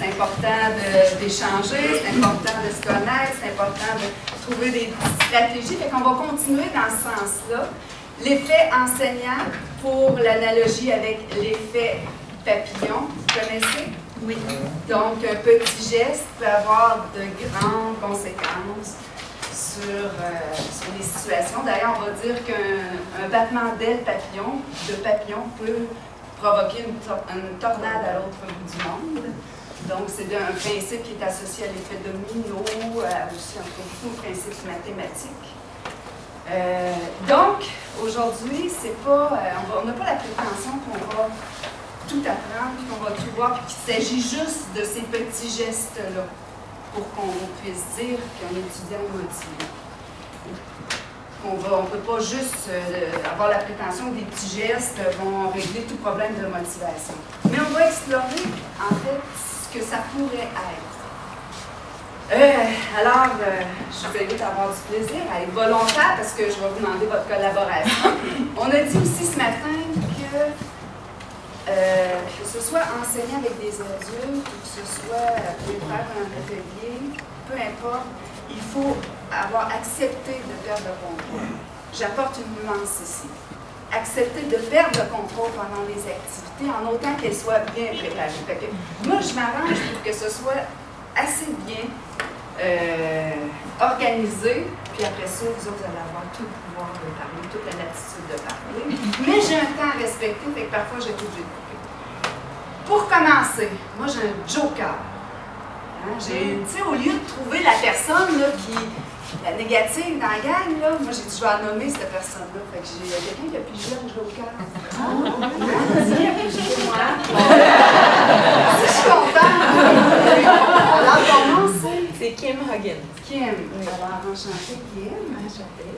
c'est important d'échanger, c'est important de se connaître, c'est important de trouver des stratégies. Fait qu'on va continuer dans ce sens-là. L'effet enseignant, pour l'analogie avec l'effet papillon, vous connaissez? Oui. Donc, un petit geste peut avoir de grandes conséquences sur les situations. D'ailleurs, on va dire qu'un battement d'aile de papillon peut provoquer une tornade à l'autre bout du monde. Donc, c'est un principe qui est associé à l'effet domino, aussi entre beaucoup de principes mathématiques. Donc, aujourd'hui, c'est pas, on n'a pas la prétention qu'on va tout apprendre, puis qu'on va tout voir, puis qu'il s'agit juste de ces petits gestes-là pour qu'on puisse dire qu'un étudiant est motivé. On ne peut pas juste avoir la prétention que des petits gestes vont régler tout problème de motivation. Mais on va explorer, en fait, ce que ça pourrait être. Alors, je vous invite à avoir du plaisir, à être volontaire, parce que je vais vous demander votre collaboration. On a dit aussi ce matin que ce soit enseigner avec des adultes, ou que ce soit faire un atelier, peu importe, il faut avoir accepté de perdre le contrôle. J'apporte une nuance ici. Accepter de perdre le contrôle pendant les activités, en autant qu'elles soient bien préparées. Fait que, moi, je m'arrange pour que ce soit assez bien organisé, puis après ça, vous autres, vous allez avoir tout le pouvoir de parler, toute la latitude de parler. Mais j'ai un temps à respecter, fait que parfois, j'ai été obligée de couper. Pour commencer, moi, j'ai un joker. Hein, au lieu de trouver la personne là, la négative dans la gang, là, moi, j'ai dit, je vais en nommer cette personne-là. Fait que j'ai quelqu'un qui a pigé un joker. Qui a pigé moi? Si je suis contente. Alors, ton nom, c'est Kim Huggins. Kim. Oui. Alors, enchantée, Kim. Enchantée.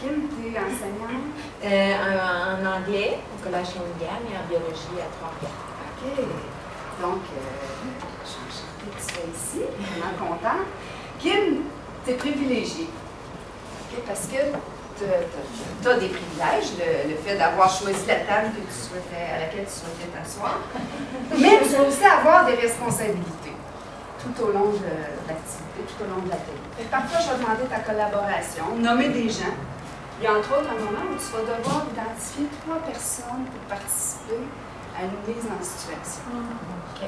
Kim, tu es enseignante? En anglais, au Collège Shawinigan, et en biologie à Trois-Rivières. OK. Donc, je suis enchantée que tu sois ici. Vraiment contente. Kim, tu es privilégiée. Okay? Parce que tu as des privilèges, le fait d'avoir choisi la table à laquelle tu souhaitais t'asseoir. Mais tu vas aussi avoir des responsabilités tout au long de l'activité, tout au long de l'atelier. Parfois, je vais demander ta collaboration, nommer des gens. Il y a entre autres un moment où tu vas devoir identifier 3 personnes pour participer à une mise en situation. OK.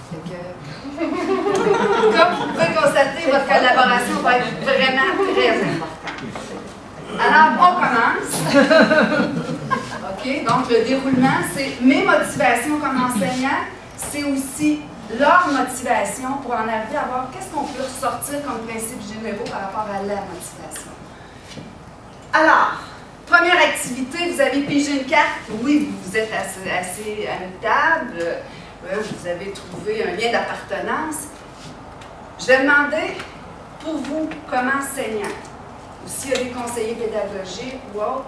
Fait que, comme vous pouvez constater, votre collaboration va être vraiment très importante. Alors, on commence. OK. Donc, le déroulement, c'est mes motivations comme enseignant, c'est aussi leur motivation pour en arriver à voir qu'est-ce qu'on peut ressortir comme principe généraux par rapport à la motivation. Alors, première activité, vous avez pigé une carte. Oui, vous êtes assis à une table. Vous avez trouvé un lien d'appartenance. Je vais demander, pour vous, comme enseignant, ou s'il y a des conseillers pédagogiques ou autres,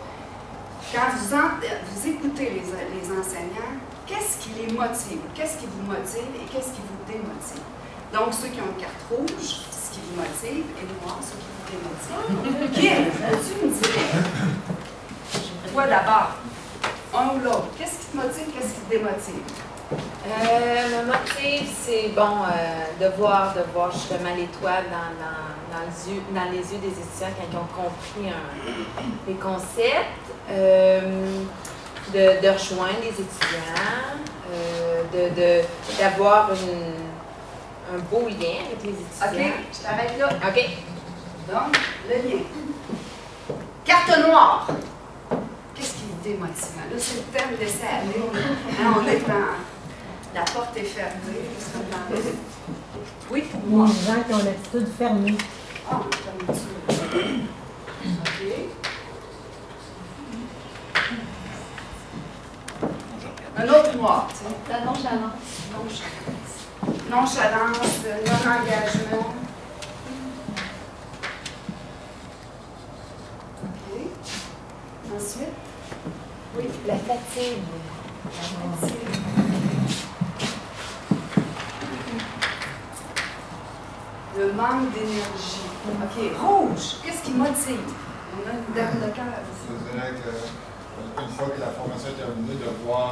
quand vous écoutez les enseignants, qu'est-ce qui les motive? Qu'est-ce qui vous motive et qu'est-ce qui vous démotive? Donc, ceux qui ont une carte rouge, ce qui vous motive, et noir, ce qui vous démotive. Kim, tu me dirais, toi d'abord, un ou l'autre, qu'est-ce qui te motive, qu'est-ce qui te démotive? Me motive, c'est bon de voir justement l'étoile dans les yeux des étudiants quand ils ont compris les concepts, de rejoindre les étudiants, d'avoir un beau lien avec les étudiants. OK, je t'arrête là. OK. Donc, le lien. Carte noire. Qu'est-ce qui est démotivant? Là, c'est le temps de laisser aller. On est dans... La porte est fermée. Oui? Les gens qui ont l'attitude fermée. Ah, fermeture. OK. Un autre noir, tu sais. La nonchalance. Nonchalance, non-engagement. OK. Ensuite? Oui, la fatigue. La fatigue. Le manque d'énergie. OK. Rouge. Qu'est-ce qui motive? On a une dame de cœur. Je dirais qu'une fois que la formation est terminée, de voir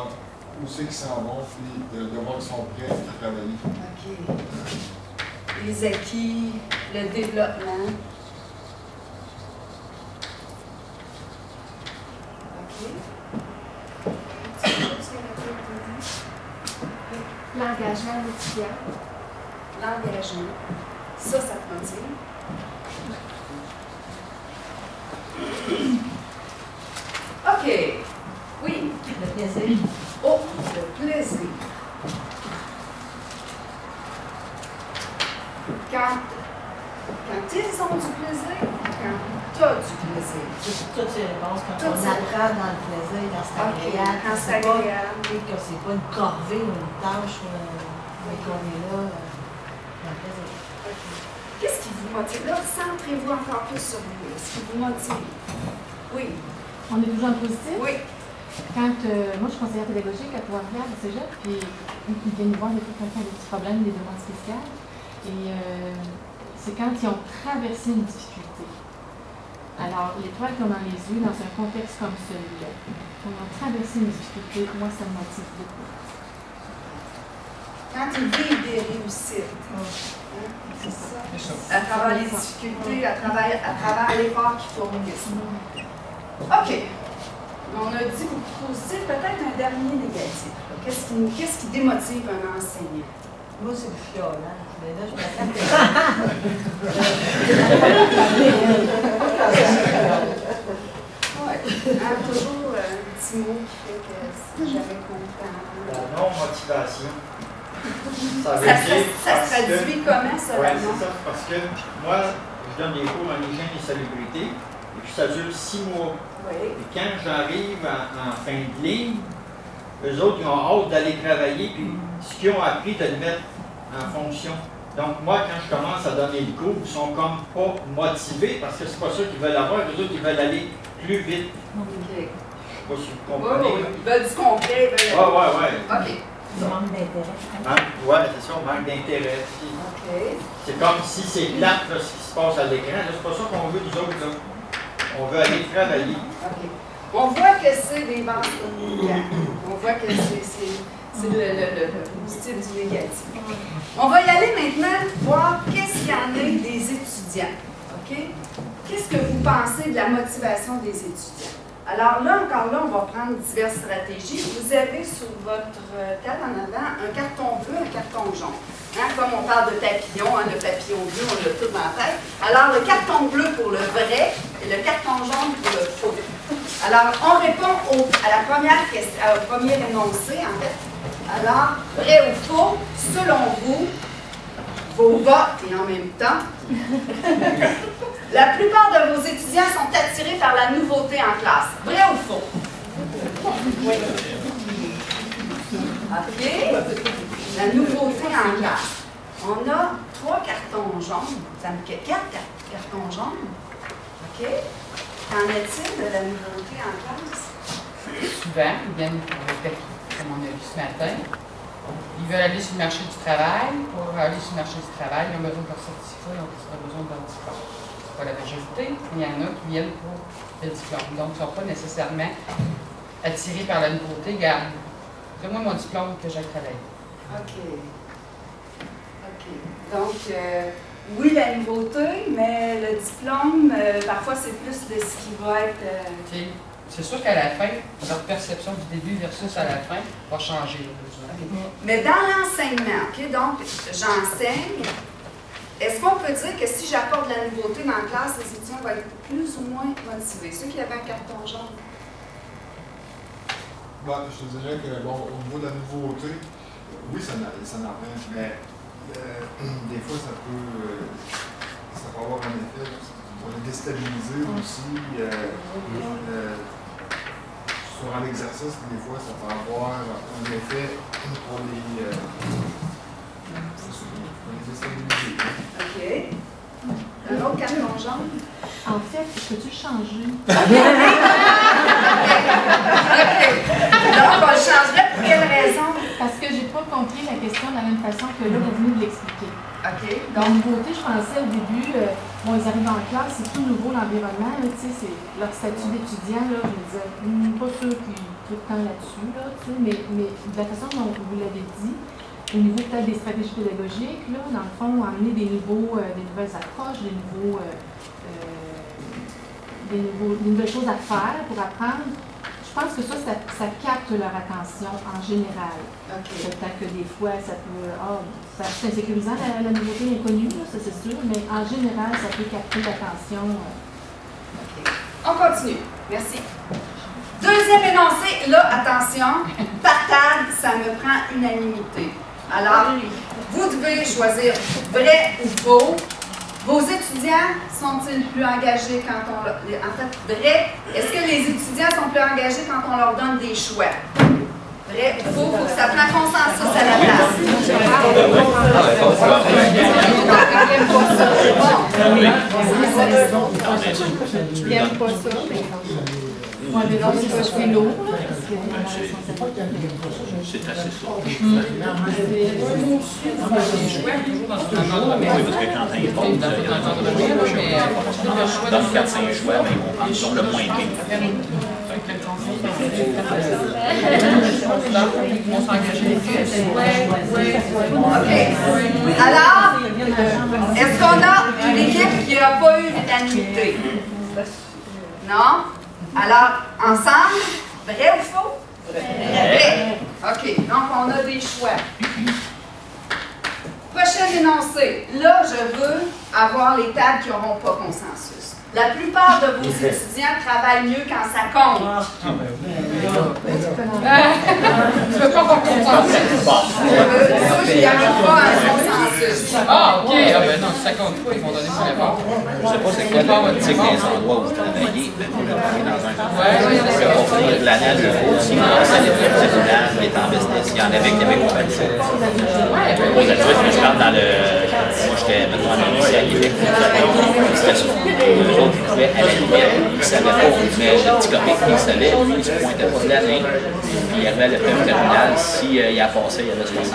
où c'est qu'ils s'en vont, puis de voir qu'ils sont prêts à travailler. OK. Les acquis, le développement. OK. L'engagement de l'étudiant. L'engagement. Ça te motive. OK. Oui. Le plaisir. Oh, le plaisir. Quand ils ont du plaisir, quand tu as du plaisir. C'est toutes ces réponses quand Toutes on ces apprend dans le plaisir, quand c'est agréable, quand c'est agréable. que c'est pas une corvée ou une tâche, mais qu'on est là dans le plaisir. Qu'est-ce qui vous motive? Là, centrez-vous encore plus sur vous. Ce qui vous motive. Oui. On est toujours en positif. Oui. Quand moi, je suis conseillère pédagogique à Trois-Rivières, au Cégep, puis ils viennent nous voir des fois quand il y a des petits problèmes, des demandes spéciales. Et c'est quand ils ont traversé une difficulté. Alors, l'étoile comme dans les yeux, dans un contexte comme celui-là, quand ils ont traversé une difficulté, moi, ça me motive beaucoup. Quand ils vivent des réussites. Hein? C'est ça. À travers les difficultés, à travers l'effort qu'ils fournissent. OK. On a dit beaucoup positif, peut-être un dernier négatif. Qu'est-ce qui démotive un enseignant? Moi, c'est le fiole, hein. Mais là, je m'attends Oui. Toujours un petit mot qui fait que c'est jamais content. La non-motivation. Ça veut Ça dire. se traduit comment, ça? Oui, c'est ça. Parce que moi, je donne des cours en hygiène et salubrité, et puis ça dure 6 mois. Oui. Et quand j'arrive en fin de ligne, eux autres, ils ont hâte d'aller travailler, puis ce qu'ils ont appris, de le mettre en fonction. Donc, moi, quand je commence à donner le cours, ils sont comme pas motivés, parce que c'est pas ça qu'ils veulent avoir, eux autres, ils veulent aller plus vite. OK. Je sais pas si vous Oui, comprenez. oui. Ils veulent du concret. Ouais. OK. Il manque d'intérêt. Ouais, c'est ça, on manque d'intérêt. OK. C'est comme si c'est plate, là, ce qui se passe à l'écran. Là, c'est pas ça qu'on veut, nous autres, là. On veut aller travailler. OK. On voit que c'est des vases communicants. On voit que c'est le positif du négatif. On va y aller maintenant voir qu'est-ce qu'il y en a des étudiants. OK? Qu'est-ce que vous pensez de la motivation des étudiants? Alors là, encore là, on va prendre diverses stratégies. Vous avez sur votre table en avant un carton bleu, un carton jaune. Hein, comme on parle de papillon, le papillon bleu, on l'a tout dans la tête. Alors, le carton bleu pour le vrai et le carton jaune pour le faux. Alors, on répond à la première question, au premier énoncé, en fait. Alors, vrai ou faux, selon vous, vos votes et en même temps, la plupart de vos étudiants sont attirés par la nouveauté en classe. Vrai ou faux? Oui. OK. La nouveauté en classe. On a 3 cartons jaunes. Ça me fait 4 cartons jaunes. OK. Qu'en est-il de la nouveauté en classe? Souvent, ils viennent pour le fait, comme on a vu ce matin. Ils veulent aller sur le marché du travail. Pour aller sur le marché du travail, ils ont besoin de leur certificat, donc ils auront besoin de leur diplôme. C'est pas la majorité, mais il y en a qui viennent pour le diplôme. Donc, ils ne sont pas nécessairement attirés par la nouveauté. Garde, donne-moi mon diplôme que j'ai travaillé. OK. OK. Donc, oui, la nouveauté, mais le diplôme, parfois, c'est plus de ce qui va être... C'est sûr qu'à la fin, leur perception du début versus à la fin va changer. Okay. Mais dans l'enseignement, OK, donc, j'enseigne. Est-ce qu'on peut dire que si j'apporte de la nouveauté dans la classe, les étudiants vont être plus ou moins motivés? Ceux qui avaient un carton jaune? Bon, je te dirais que, bon, au niveau de la nouveauté, oui, ça en prend, mais des fois, ça peut avoir un effet pour les déstabiliser aussi. Sur un exercice, des fois, ça peut avoir un effet pour les déstabiliser. OK. Un autre carton jaune? En fait, peux-tu le changer? OK. Donc, on le changerait pour quelle raison? Parce que j'ai pas compris la question de la même façon que là, vous venez de l'expliquer. OK. Dans la nouveauté, je pensais au début, bon, ils arrivent en classe, c'est tout nouveau l'environnement, tu sais, c'est leur statut d'étudiant, là, je me disais, pas sûr qu'ils trucs tant là-dessus, là, tu sais, mais de la façon dont vous l'avez dit, au niveau peut-être des stratégies pédagogiques, là, dans le fond, amener des nouvelles approches, des nouvelles choses à faire pour apprendre. Je pense que ça capte leur attention en général. Okay. Peut-être que des fois, ça peut... c'est insécurisant la nouveauté inconnue, là, ça c'est sûr, mais en général, ça peut capter l'attention. OK. On continue. Merci. Deuxième énoncé, là, attention, par table, ça me prend unanimité. Alors, vous devez choisir vrai ou faux. Vos étudiants sont-ils plus engagés quand on... En fait, vrai, est-ce que les étudiants sont plus engagés quand on leur donne des choix? Vrai ou faux? Il faut que ça prenne consensus à la place. J'aime pas ça. Moi, mais là, je suis lourd, là, parce que c'est assez ça. Oui, parce que quand il pose, dans 4-5 choix, mais on prend sur le moins pire. OK. Alors, est-ce qu'on a une équipe qui n'a pas eu l'unanimité? Non? Alors, ensemble, vrai ou faux? Vrai. OK, donc on a des choix. Prochain énoncé. Là, je veux avoir les tables qui n'auront pas consensus. La plupart de vos étudiants travaillent mieux quand ça compte. Tu veux pas qu'on consensus? Je veux qu'il n'y ait pas un consensus. Ah, OK. Ah, ben non, si ça compte pas, ils vont donner plus d'effort. Je sais pas c'est quoi la politique des endroits où vous travaillez, mais vous travaillez dans un endroit. L'année à 2 jours, si vous enseignez le village, est en business, il y en avait qui avaient compris ça. Moi, je parle dans le. Moi, j'étais, mettons, en lycée à Québec, c'était ça. Les autres, ils pouvaient, à la limite, ils ne savaient pas, mais le petit comique, il savait, lui, il ne se pointait pas de l'année. Puis il arrivait à l'épreuve terminale, s'il a passé, il avait 60 000.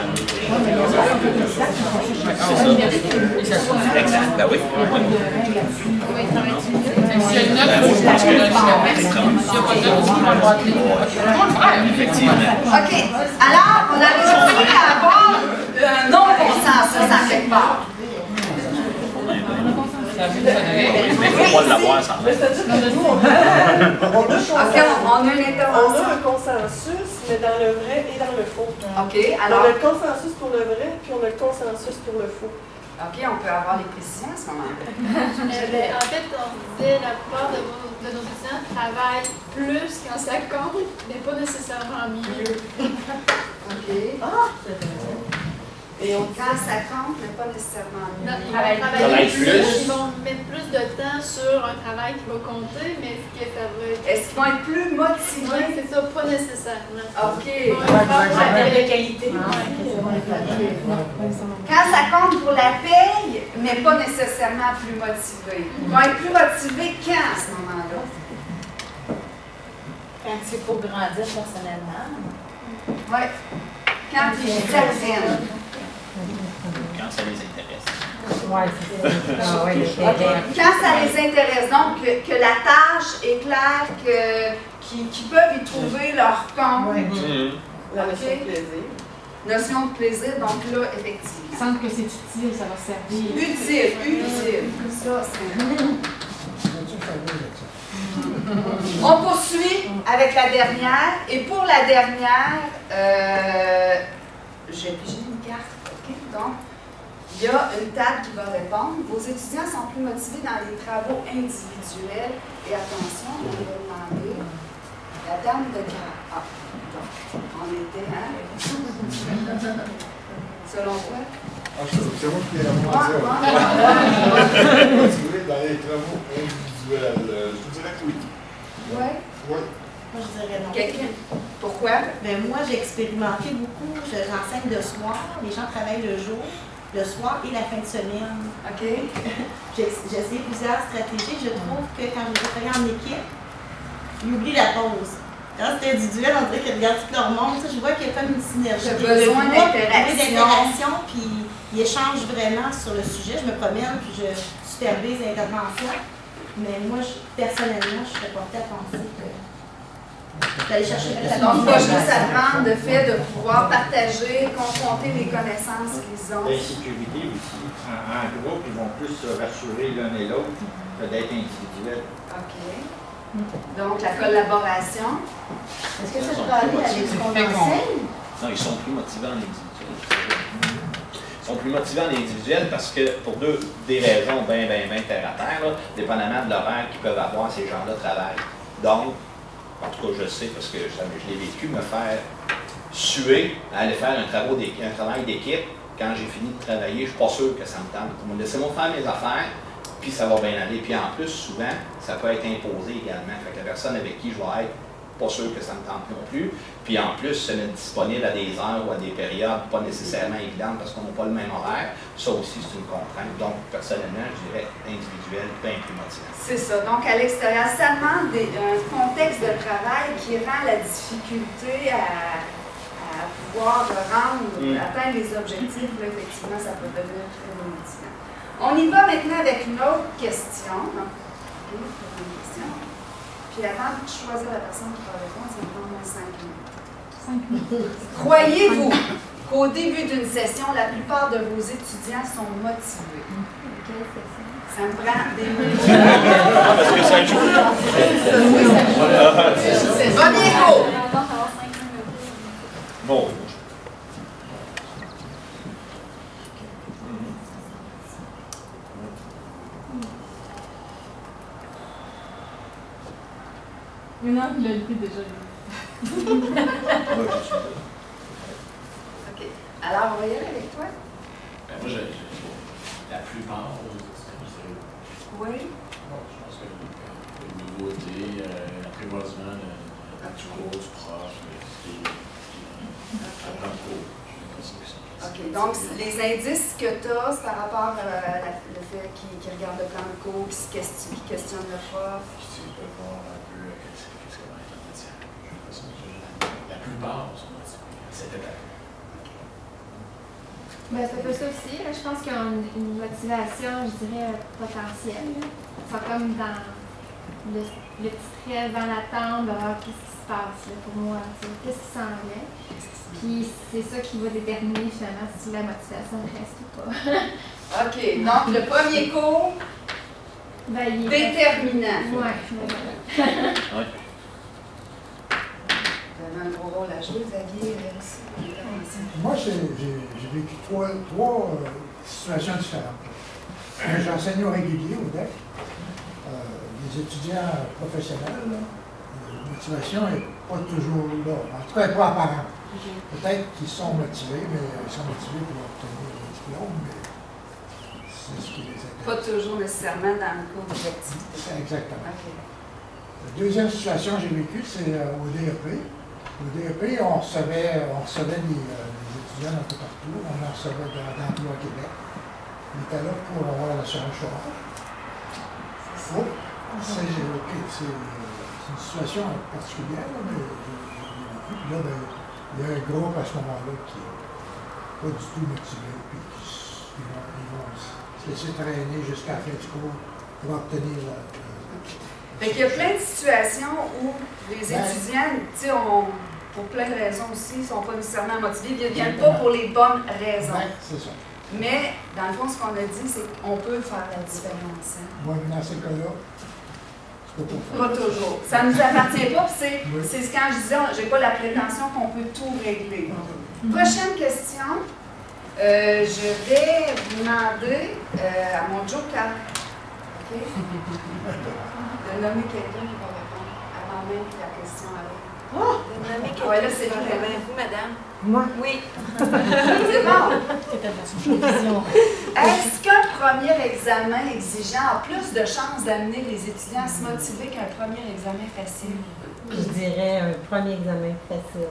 C'est ça. Exact, ben oui. S'il y a une note, je pense que là, s'il n'y a pas de note, on va le voir. Effectivement. OK. Alors, on a réussi à avoir un non-consensus en quelque part. Mais il faut pas l'avoir sans mettre. OK, on a une intervention. On a un consensus, mais dans le vrai et dans le faux. OK, On alors... a le consensus pour le vrai, puis on a le consensus pour le faux. OK, on peut avoir les précisions à ce moment-là. En fait, on disait la plupart de nos étudiants travaillent plus quand ça compte, mais pas nécessairement mieux. OK. Et on Quand ça compte, mais pas nécessairement mieux. Non, ils vont travailler plus, ils vont mettre plus de temps sur un travail qui va compter, mais ce que ça va être... Est-ce qu'ils vont être plus motivés? Oui, c'est ça, pas nécessairement. OK. De qualité. Quand ça compte pour la paye, mais pas nécessairement plus motivés. Ils vont être plus motivés quand à ce moment-là? Quand c'est pour grandir personnellement. Oui. Quand ils s'apprennent. Quand ça les intéresse. Quand ça les intéresse, donc que la tâche est claire, qu'ils peuvent y trouver leur compte. la notion de plaisir. Notion de plaisir, donc là, effectivement. Sentent que c'est utile, ça va servir. Utile. Ça, c'est... On poursuit avec la dernière. Et pour la dernière, j'ai pigé une carte. OK? Donc, il y a une table qui va répondre. Vos étudiants sont plus motivés dans les travaux individuels. Et attention, on va demander la dame de carte. Ah, donc, on était, hein? Selon toi? C'est moi qui ai la dire. Motivé dans les travaux individuels. Je te dirais que oui. Oui? Oui. Moi, je dirais non. Quelqu'un? Pourquoi? Ben, moi, j'ai expérimenté beaucoup. J'enseigne le soir. Les gens travaillent le jour, le soir et la fin de semaine. OK. J'ai essayé plusieurs stratégies. Je trouve que quand je travaille en équipe, ils oublient la pause. Quand c'est individuel, on dirait qu'ils regardent tout leur monde. Je vois qu'il y a comme une synergie. J'ai besoin d'interaction. Puis ils échangent vraiment sur le sujet. Je me promène, puis je supervise l'intervention. Mais moi, personnellement, je serais portée à penser que d'aller chercher le Donc, pas juste apprendre le fait de pouvoir partager, confronter les connaissances qu'ils ont. L'insécurité aussi. En groupe, ils vont plus se rassurer l'un et l'autre que d'être individuel. OK. Donc, la collaboration. Est-ce que ça peut aller avec ce qu'on enseigne? Non, ils sont plus motivants en individuel. Ils sont plus motivants en individuel parce que, pour des raisons bien terre à terre, là, dépendamment de l'horaire qu'ils peuvent avoir, ces gens-là travaillent. Donc, en tout cas, je sais, parce que je l'ai vécu, me faire suer à aller faire un travail d'équipe. Quand j'ai fini de travailler, je ne suis pas sûr que ça me tente. Laissez-moi faire mes affaires, puis ça va bien aller. Puis en plus, souvent, ça peut être imposé également. Fait que la personne avec qui je vais être, pas sûr que ça me tente non plus. Puis en plus, se mettre disponible à des heures ou à des périodes pas nécessairement évidentes parce qu'on n'a pas le même horaire, ça aussi, c'est une contrainte. Donc, personnellement, je dirais individuel, bien plus motivant. C'est ça. Donc, à l'extérieur, ça demande un contexte de travail qui rend la difficulté à pouvoir atteindre les objectifs. Là, effectivement, ça peut devenir très motivant. On y va maintenant avec une autre question. Puis avant de choisir la personne qui va répondre, ça va prendre moins 5 minutes. 5 minutes. Croyez-vous qu'au début d'une session, la plupart de vos étudiants sont motivés? Quelle session? Ça me prend des minutes. Parce que ça joue. Premier cours. Bon. Non, il a lu déjà. OK. Alors, on va y aller avec toi? Moi, la plupart aux étudiants, je dirais. Oui. Bon, je pense que les nouveautés, l'apprivoisement du cours, du prof, apprendre cours. OK. Donc, les indices que tu as, c'est par rapport au fait qu'ils regardent le plan de cours, qu'ils questionnent le prof. Je peux voir un peu qu'est-ce qu'on va être en matière. La plupart sont motivés à cette étape. Ben, c'est un peu ça aussi. Là. Je pense qu'ils ont une motivation, je dirais, potentielle. Ils sont comme dans le petit stress, dans l'attente de voir qu'est-ce qui se passe là, pour moi. Qu'est-ce qui s'en vient. Puis c'est ça qui va déterminer finalement si la motivation reste ou pas. OK. Donc, le premier cours, ben, déterminant. Oui. Vous avez un gros rôle à jouer, Xavier. Moi, j'ai vécu trois situations différentes. J'enseignais au régulier au DEC. Les étudiants professionnels, la motivation n'est pas toujours là. En tout cas, elle n'est pas apparente. Peut-être qu'ils sont motivés, mais ils sont motivés pour obtenir le diplôme, mais c'est ce qui les intéresse. Pas toujours nécessairement dans le cours des activités. Exactement. Okay. La deuxième situation que j'ai vécue, c'est au DEP. Au DEP, on recevait les étudiants un peu partout. On en recevait d'Emploi Québec. On était là pour avoir l'assurance chômage. C'est une situation particulière, mais puis là, il y a un groupe à ce moment-là qui n'est pas du tout motivé, puis ils vont se laisser traîner jusqu'à la fin du cours pour obtenir Fait qu'il y a plein de situations où les étudiants, tu sais, pour plein de raisons aussi, ne sont pas nécessairement motivés, ils ne viennent pas pour les bonnes raisons. C'est ça. Mais, dans le fond, ce qu'on a dit, c'est qu'on peut faire la différence. Hein? Moi, dans ces cas-là, pas toujours. Ça ne nous appartient pas, c'est quand je disais, j'ai pas la prétention qu'on peut tout régler. Prochaine question. Je vais vous demander à mon joker, OK, de nommer quelqu'un qui va répondre avant même que la question arrive. Oh! De nommer quelqu'un. Ouais, là, c'est vraiment vous, madame. Moi? Oui. C'est bon. C'était de la vision. Est-ce qu'un premier examen exigeant a plus de chances d'amener les étudiants à se motiver qu'un premier examen facile? Je dirais un premier examen facile.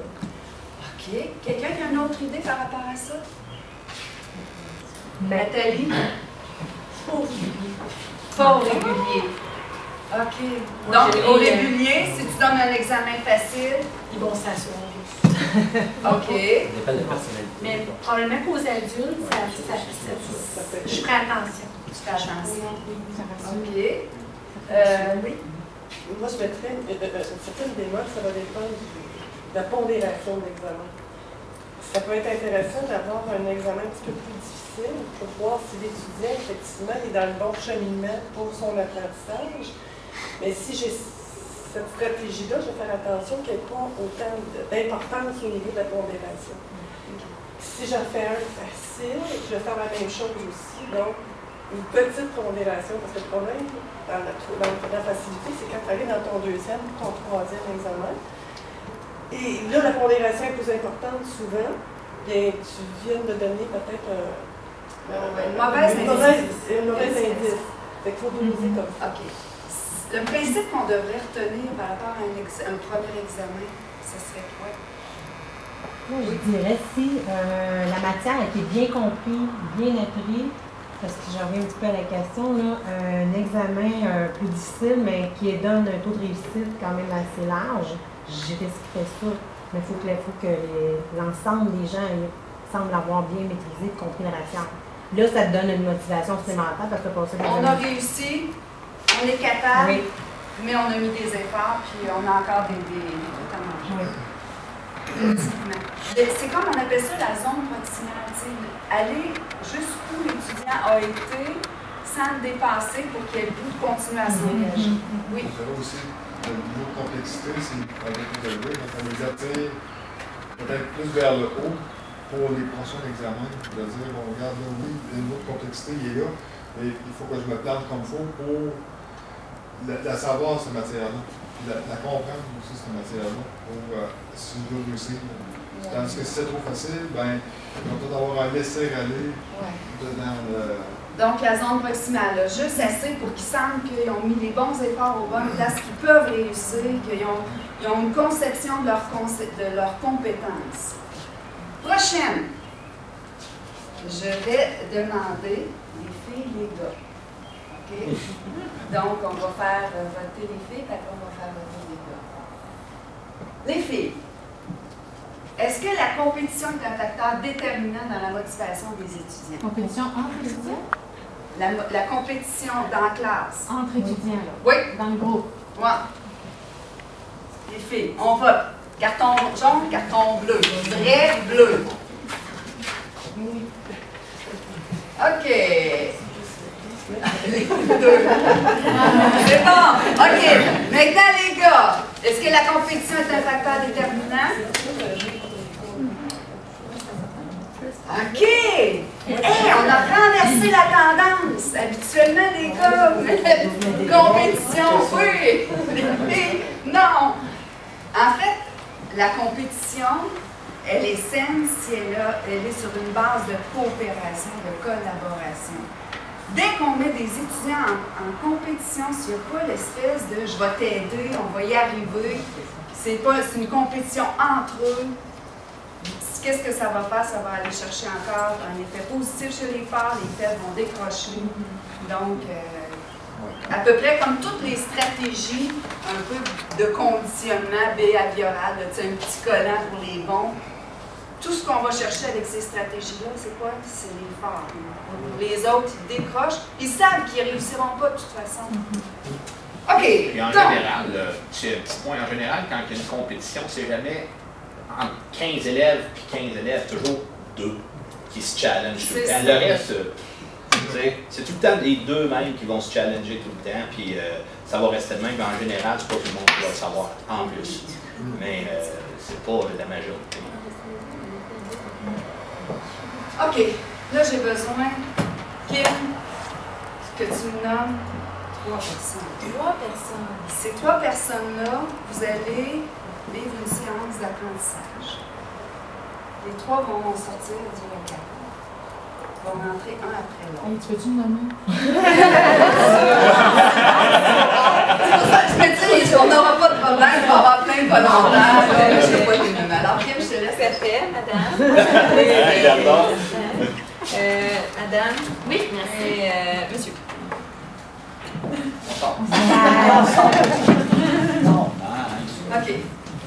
OK. Quelqu'un qui a une autre idée par rapport à ça? Nathalie? Pas au régulier. OK. Donc, au régulier, si tu donnes un examen facile, ils vont s'asseoir. OK. Ça dépend de la personnalité. Mais probablement qu'aux adultes, je ferai attention. Tu fais attention. OK. Oui. moi, je mettrais une certaine bémol, ça va dépendre de la pondération de l'examen. Ça peut être intéressant d'avoir un examen un petit peu plus difficile pour voir si l'étudiant, effectivement, est dans le bon cheminement pour son apprentissage. Mais si j'ai cette stratégie-là, je vais faire attention qu'elle n'ait pas autant d'importance au niveau de la pondération. Si j'en fais un facile, je vais faire la même chose aussi. Donc, une petite pondération, parce que le problème dans la facilité, c'est quand tu arrives dans ton deuxième, ton troisième examen. Et là, la pondération est plus importante souvent. Bien, tu viens de donner peut-être un mauvais indice. Fait qu'il faut doser comme ça. OK. Le principe qu'on devrait retenir par rapport à un premier examen, ce serait quoi? Moi, je dirais si la matière a été bien comprise, bien apprise, parce que j'en reviens un petit peu à la question, là, un examen plus difficile, mais qui donne un taux de réussite quand même assez large, j'y risquerais ça. Mais il faut que l'ensemble des gens semblent avoir bien maîtrisé et compris la matière. Là, ça te donne une motivation supplémentaire parce que pour ça, on a réussi, on est capable, oui. Mais on a mis des efforts, puis on a encore des trucs à manger. Oui. C'est comme on appelle ça la zone proximale, aller jusqu'où l'étudiant a été sans le dépasser pour qu'il ait le goût de continuer à s'engager. Oui. On verra aussi le niveau de complexité, c'est avec les élevés, donc on les attire peut-être plus vers le haut pour les prochains examens, de dire, bon, regarde là, oui, le niveau de complexité, il est là, mais il faut que je me plante comme il faut pour la savoir, cette matière-là, puis la comprendre aussi, cette matière-là, pour si je veux réussir. Tandis que si c'est trop facile, ben, on va peut-être avoir un laisser-aller dedans le... Donc, la zone proximale, là, juste assez pour qu'ils sentent qu'ils ont mis les bons efforts aux bonnes places, qu'ils peuvent réussir, qu'ils ont une conception de leurs compétences. Prochaine, je vais demander les filles, les gars. OK? Donc, on va faire voter les filles, puis après, on va faire voter les gars. Les filles, est-ce que la compétition est un facteur déterminant dans la motivation des étudiants? Compétition entre étudiants? La compétition dans la classe. Entre étudiants, là? Oui. Dans le groupe? Oui. Les filles, on vote. Carton jaune, carton bleu. Vrai, bleu. OK. Les deux. C'est bon. OK. Maintenant, les gars, est-ce que la compétition est un facteur déterminant? OK! Hey, on a renversé la tendance. Habituellement, les gars, compétition, oui! Non! En fait, la compétition, elle est saine si elle est sur une base de coopération, de collaboration. Dès qu'on met des étudiants en compétition, s'il n'y a pas l'espèce de « je vais t'aider, on va y arriver », c'est une compétition entre eux. Qu'est-ce que ça va faire? Ça va aller chercher encore un effet positif chez les phares, les faibles vont décrocher. Donc, à peu près comme toutes les stratégies un peu de conditionnement behavioral, un petit collant pour les bons, tout ce qu'on va chercher avec ces stratégies-là, c'est quoi? C'est les phares. Les autres, ils décrochent, ils savent qu'ils ne réussiront pas de toute façon. OK. Et en général, c'est un petit point, en général, quand il y a une compétition, c'est jamais entre 15 élèves et 15 élèves, toujours 2 qui se challengent tout le temps. Le reste, c'est tout le temps les deux mêmes qui vont se challenger tout le temps, puis ça va rester le même, mais en général, c'est pas tout le monde qui va le savoir en plus. Mais c'est pas la majorité. OK. Là, j'ai besoin, Kim, que tu me nommes 3 personnes. 3 personnes. Ces 3 personnes-là, vous allez vivre une séance d'apprentissage. Les 3 vont sortir du local. Ils vont rentrer un après l'autre. Hey, tu peux-tu me nommer? On n'aura pas de problème, il va y avoir plein de volontaires. Je ne sais pas les nommer. Alors, Kim, je te laisse. Tout à fait, madame. Madame. Oui, merci. Et monsieur. OK.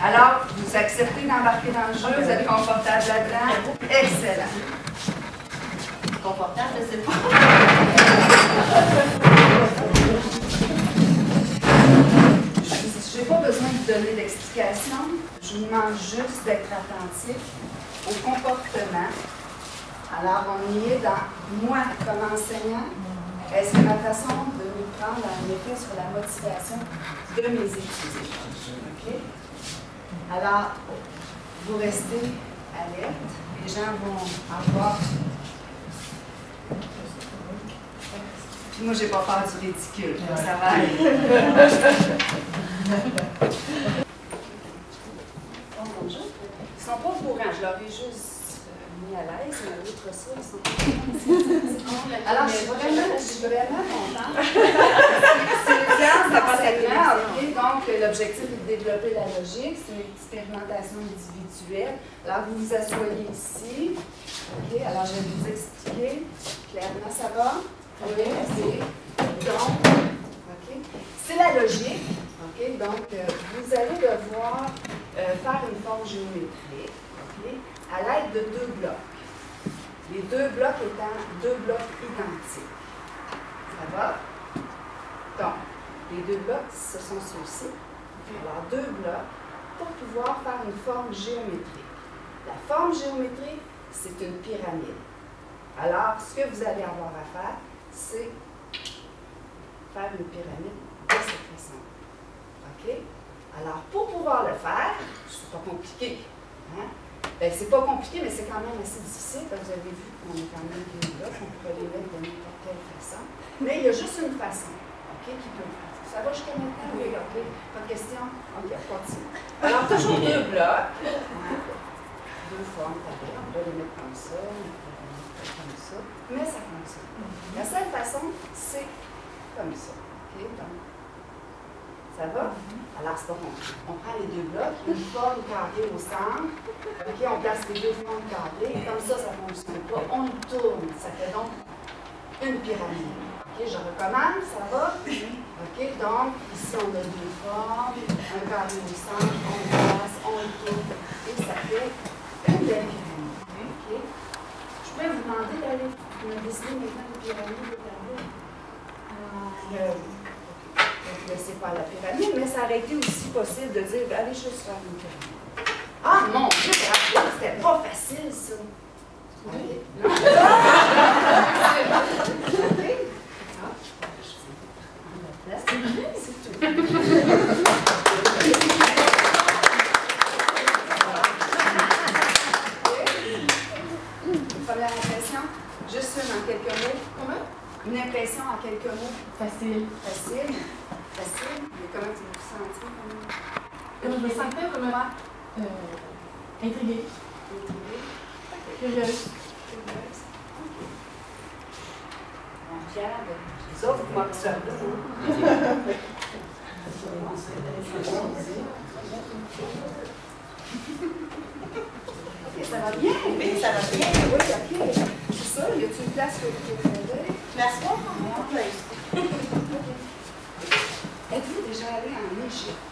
Alors, vous acceptez d'embarquer dans le jeu, vous êtes confortable là-dedans. Excellent. Confortable, je sais pas. n'ai pas besoin de donner d'explication. Je vous demande juste d'être attentif au comportement. Alors, on y est dans moi comme enseignant. Est-ce que ma façon de me prendre a un effet sur la motivation de mes étudiants? OK? Alors, vous restez alerte. Les gens vont avoir. Puis moi, j'ai pas peur du ridicule. Ça va aller. Bonjour. Ils sont pas au courant. Je leur ai juste mis à l'aise, mais l'autre ça, ils sont pas au courant. Alors, je suis vraiment contente. C'est une séance d'enseignement. OK? Donc, l'objectif est de développer la logique. C'est une expérimentation individuelle. Alors, vous vous asseyez ici. OK? Alors, je vais vous expliquer clairement. Ça va? Oui, merci. Donc, OK? C'est la logique. OK? Donc, vous allez devoir faire une forme géométrique, OK? À l'aide de deux blocs. Les deux blocs étant deux blocs identiques. Ça va? Donc, les deux blocs, ce sont ceux-ci. Alors, deux blocs pour pouvoir faire une forme géométrique. La forme géométrique, c'est une pyramide. Alors, ce que vous allez avoir à faire, c'est faire une pyramide de cette façon. OK? Alors, pour pouvoir le faire, c'est pas compliqué. Hein? Ben, c'est pas compliqué, mais c'est quand même assez difficile, parce que vous avez vu qu'on est quand même deux blocs, on pourrait les mettre de n'importe quelle façon. Mais il y a juste une façon, OK, qui peut le faire. Ça va jusqu'à maintenant? Oui, OK. Pas de question? OK, continue. Alors, toujours deux blocs. Hein? Deux formes, on va les mettre comme ça, comme ça, mais ça fonctionne. La seule façon, c'est comme ça. OK? Donc, ça va? Alors, c'est pas compliqué. On prend les deux blocs, une forme carrée au centre. OK? On place les deux formes carrées. Comme ça ne fonctionne pas. On le tourne. Ça fait donc une pyramide. OK? Je recommence. Ça va? OK? Donc, ici, on a deux formes. Un carré au centre. On le place, on le tourne. Et ça fait une belle pyramide. OK? Je pourrais vous demander d'aller me dessiner maintenant une pyramide de tableau. Ne laissez pas la pyramide, mais ça aurait été aussi possible de dire allez juste faire une pyramide. Ah mon Dieu, c'était pas facile ça. Okay. Non? OK. C'est tout. Première impression, juste une en quelques mots. Comment? Une impression en quelques mots. Facile. Facile. Facile. Mais comment tu vous sentais? Je me sentais vraiment intriguée. Intriguée. Curieuse. Curieuse. OK. Bon, fière de les autres, vous m'observez. OK, ça va bien? Oui, ça va bien. Oui, OK. C'est ça, y a-t-il une place que vous préférez? Place-moi? Êtes-vous déjà allé en Égypte?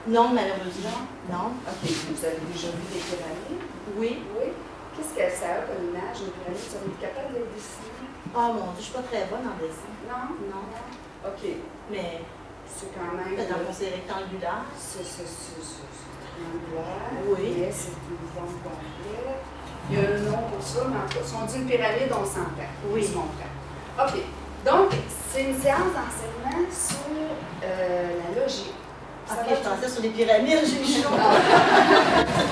Non, malheureusement. Non. OK. Vous avez déjà vu des pyramides? Oui. Oui. Qu'est-ce que ça a comme image, une pyramide? Vous êtes capable de le dessiner? Oh mon Dieu, je suis pas très bonne en dessin. Non? Non. OK. Mais c'est quand même. Dans le c'est rectangulaire. C'est triangulaire. Oui. Mais c'est une forme complète. Il y a un nom pour ça, mais en tout cas, si on dit une pyramide, on s'entend. Oui. On se comprend. OK. Donc, c'est une séance d'enseignement sur la logique. OK, je pensais sur les pyramides, j'ai eu chaud.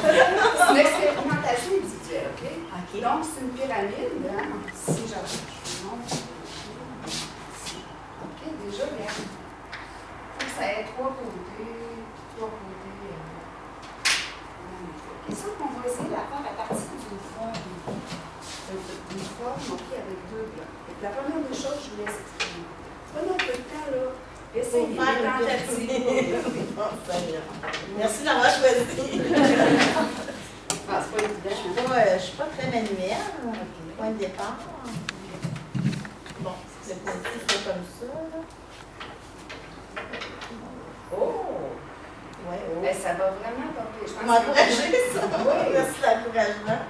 C'est une expérimentation individuelle, OK? OK. Donc, c'est une pyramide, hein? Si j'arrive. OK, déjà, regarde. Ça a trois côtés. Et ça, on va essayer de la faire à partir d'une forme. D'une forme, OK, avec deux blocs. La première des choses, je vous laisse exprimer. Prenez un peu de temps, là. Essayez de faire une tentative. Merci d'avoir choisi. Ah, c'est pas évident. Je suis pas très manuelle. Point de départ. Bon, le petit, c'est comme ça. Oh! Ouais, Mais ça va vraiment pas pire. M'encourager, ça. Oui. Merci de l'encouragement.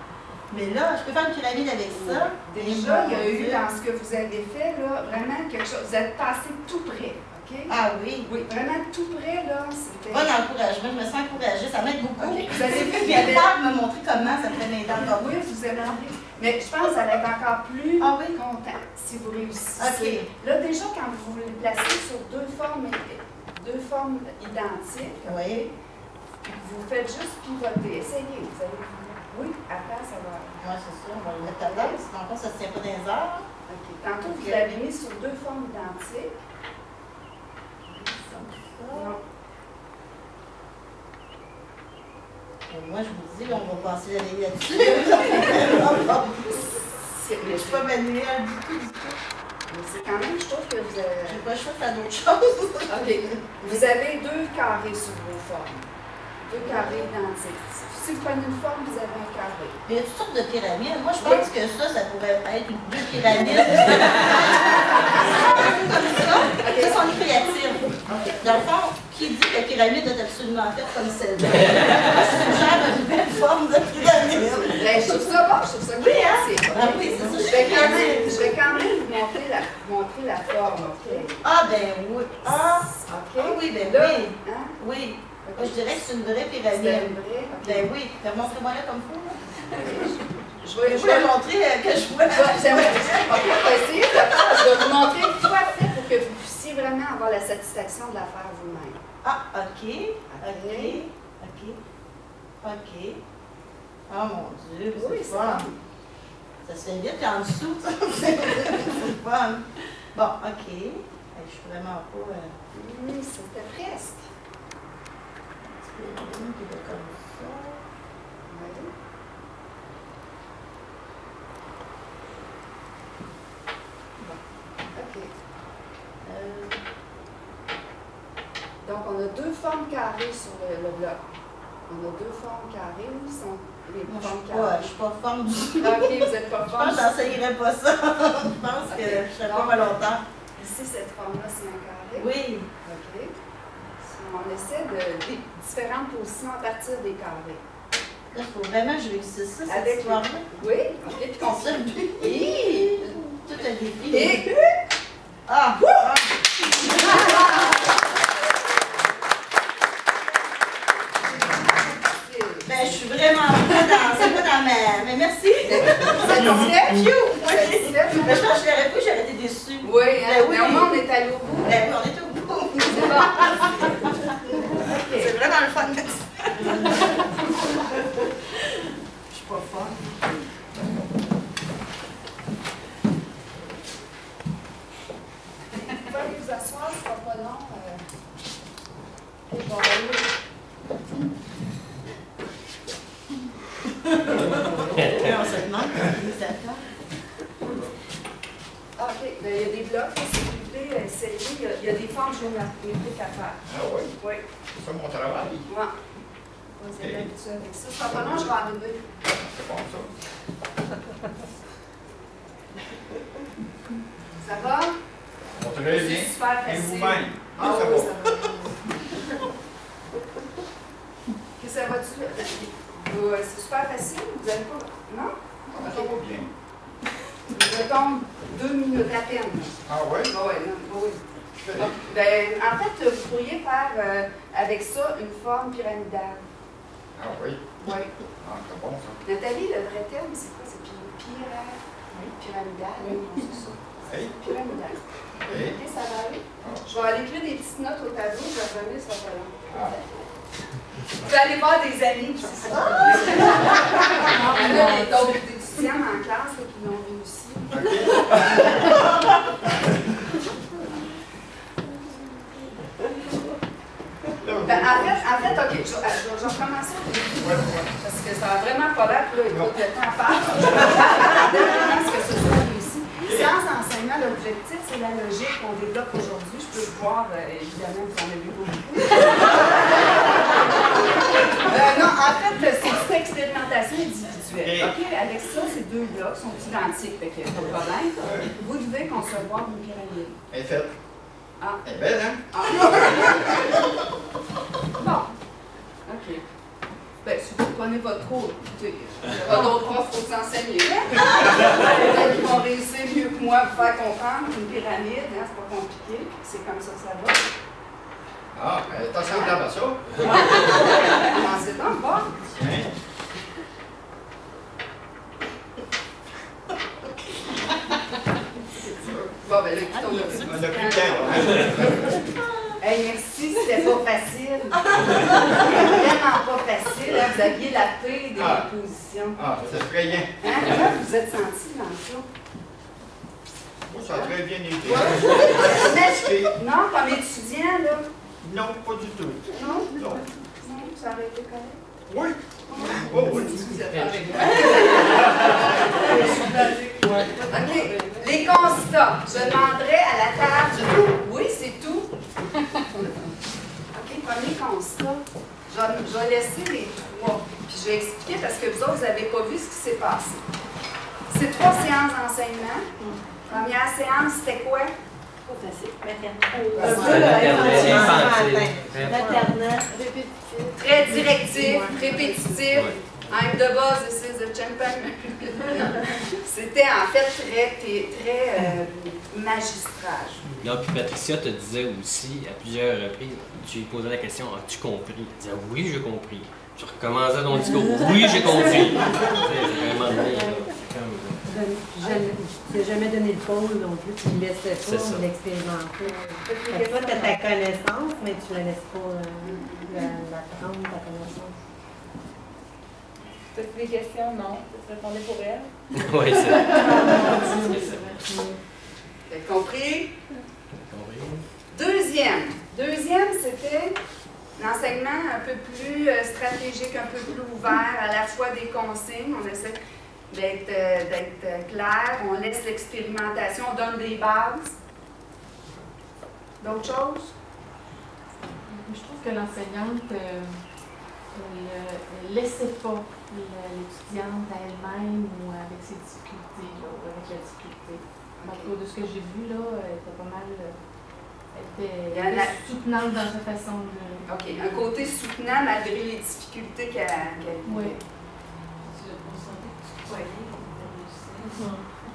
Mais là, je peux faire une pyramide avec ça. Déjà, il y a eu dans ce que vous avez fait, là, vraiment quelque chose. Vous êtes passé tout près, OK? Ah oui? Oui, vraiment tout près, là. C'était. Bon encouragement, je me sens encouragée, ça m'aide beaucoup. Okay. Vous avez vu qu'il y avait me montrer comment ça ferait m'aider encore. Oui, vous avez montré. Mais je pense qu'elle va être encore plus contente si vous réussissez. OK. Là, déjà, quand vous les placez sur deux formes identiques, oui. Vous faites juste pivoter. Essayez, vous allez. Oui, après, ça va. Oui, c'est ça, on va le mettre à l'aise. Tantôt, ça ne se tient pas dans les heures. OK. Tantôt, vous l'avez mis sur deux formes identiques. Non. Moi, je vous dis, on va passer la nuit là-dessus. Je ne suis pas manuelle du tout. Mais c'est quand même, je trouve que vous avez. J'ai pas le choix de faire d'autres choses. OK. Vous avez deux carrés sur vos formes. Deux carrés identiques. Si vous prenez une forme, vous avez un carré. Il y a toutes sortes de pyramides. Moi, je pense que ça pourrait être deux pyramides. Comme ça. Ça, sont les créatives. Dans le fond, qui dit que la pyramide est absolument faite comme celle-là? C'est une genre de belle forme de pyramide. Je trouve ça bon, je trouve ça créatif. Ah oui, c'est ça. Je vais quand même vous montrer la forme, OK? Ah, ben oui. Ah, OK. Ah, oui, ben là, oui. Hein? Oui. Moi, je dirais que c'est une vraie pyramide. C'est une vraie? Okay. Ben oui. Montrez-moi là comme fou. Je vais montrer que je vois. OK, on va essayer de faire. Je vais vous montrer une fois fait pour que vous puissiez vraiment avoir la satisfaction de la faire vous-même. Ah, OK. OK. OK. OK. Oh mon Dieu, oui, c'est fun. Ça se fait vite en dessous, ça. C'est fun. Bon, OK. Je suis vraiment pas. Oui, c'était presque. Qui est comme ça. Oui. Bon. OK. Donc, on a deux formes carrées sur le bloc. On a deux formes carrées. Où sont les formes carrées? Je suis pas forme du tout. OK, vous n'êtes pas forme. Je pense que j'enseignerais pas ça. Je pense que je ne serais pas longtemps. Ici, cette forme-là, c'est un carré. Oui. OK. On essaie de différentes positions à partir des carrés. Là, il faut vraiment que je réussisse ça, cette Avec histoire-là. Oui, OK, puis qu'on se Tout un défi. Et... Ah! Ben, je suis vraiment c'est pas dans ma... Mais merci! Satisfait? Mais je pense que je l'aurais pris, j'aurais été déçue. Oui, Ben oui. Mais au moins, on est allé au bout. Ben oui, on est au bout. C'est bon. C'est vraiment le fun. Je suis pas fun. Vous pouvez vous asseoir, ce sera pas long. OK, bon, allez. On se demande comment ils nous attendent. OK, ben, il y a des blocs, si vous voulez essayer, il y a des formes géométriques à faire. Ah oui? Oui. C'est ça mon travail. Oui. Vous êtes habitué avec ça. Ce sera pas long, je vais arriver. C'est bon ça. Ça va? Bon, très bien. C'est super Et facile. vous-même? Ah Ça oui, va. ça va. Que ça va-tu? C'est super facile, vous n'avez pas... Non? Ça va bien. Je tombe 2 minutes à peine. Ah oui? Ah oui, oui. Ben, en fait, vous pourriez faire avec ça une forme pyramidale. Ah oui? Oui. Ah, c'est bon ça. Nathalie, le vrai terme, c'est quoi? C'est pyramidale? Oui, c'est ça. Hey. Pyramidale. Hey. OK, ça va aller? Je vais aller écrire des petites notes au tableau, je vais revenir, ça va pas long. Vous allez voir des amis, c'est ça. On a d'autres étudiants en classe là, qui l'ont réussi. Ben, en fait, OK, je vais recommencer. Parce que ça a vraiment pas l'air, puis là, écoute, le temps passe. Parce que ce soit réussi. Sciences d'enseignement, l'objectif, c'est la logique qu'on développe aujourd'hui. Je peux le voir, évidemment, vous en avez beaucoup. Non, en fait, c'est une expérimentation individuelle. OK? Avec ça, ces deux blocs sont identiques, fait qu'il n'y a pas de problème. Vous devez concevoir une pyramide. Elle est faite. Ah. Elle est belle, hein? Ah. Bon. OK. Ben, si vous prenez votre cours, écoutez, il y aura d'autres profs pour vous enseigner. Ils vont réussir mieux que moi pour faire comprendre une pyramide, hein, c'est pas compliqué, c'est comme ça que ça va. Ah, ben, t'as semblable à ça. C'est donc bon. Hein? Bon, ben là, écoute, on a plus de temps. Hey, merci, c'était pas facile. Vraiment pas facile. Hein? Vous aviez la paix des positions. Ah, c'est effrayant. Hein? Comment vous êtes senti dans ça? Moi, ça a très bien été. Non, comme étudiant, là? Non, pas du tout. Non? Non. Non, ça aurait été correct? Oui. Oh, oui. Vous êtes avec moi. OK. Les constats. Je demanderai à la table. Oui, c'est tout. OK, premier constat. Je vais laisser les trois. Puis je vais expliquer parce que vous autres, vous n'avez pas vu ce qui s'est passé. C'est 3 séances d'enseignement. Première séance, c'était quoi? Pas facile. Maternelle. Très directif, répétitif. I'm the boss, this is the champion. C'était en fait très magistral. Non, puis Patricia te disait aussi à plusieurs reprises, tu lui posais la question, as-tu compris? Elle disait, oui, j'ai compris. Tu recommençais ton discours, oui, j'ai compris. C'est vraiment Je n'ai jamais donné le pôle non plus, tu ne laissais pas l'expérimenter. Toi, tu as ta connaissance, mais tu ne la laisses pas l'apprendre, ta connaissance. Toutes les questions, non. Tu répondais pour elle? Oui, c'est Vous avez compris? Deuxième, c'était l'enseignement un peu plus stratégique, un peu plus ouvert, à la fois des consignes. On essaie d'être clair, on laisse l'expérimentation, on donne des bases. D'autres choses? Je trouve que l'enseignante ne laissait pas l'étudiante à elle-même ou avec ses difficultés, là, ou avec la difficulté. En tout cas, de ce que j'ai vu, là, elle était pas mal... Elle était soutenante dans sa façon de... OK. Un côté soutenant malgré les difficultés qu'elle vit. Oui.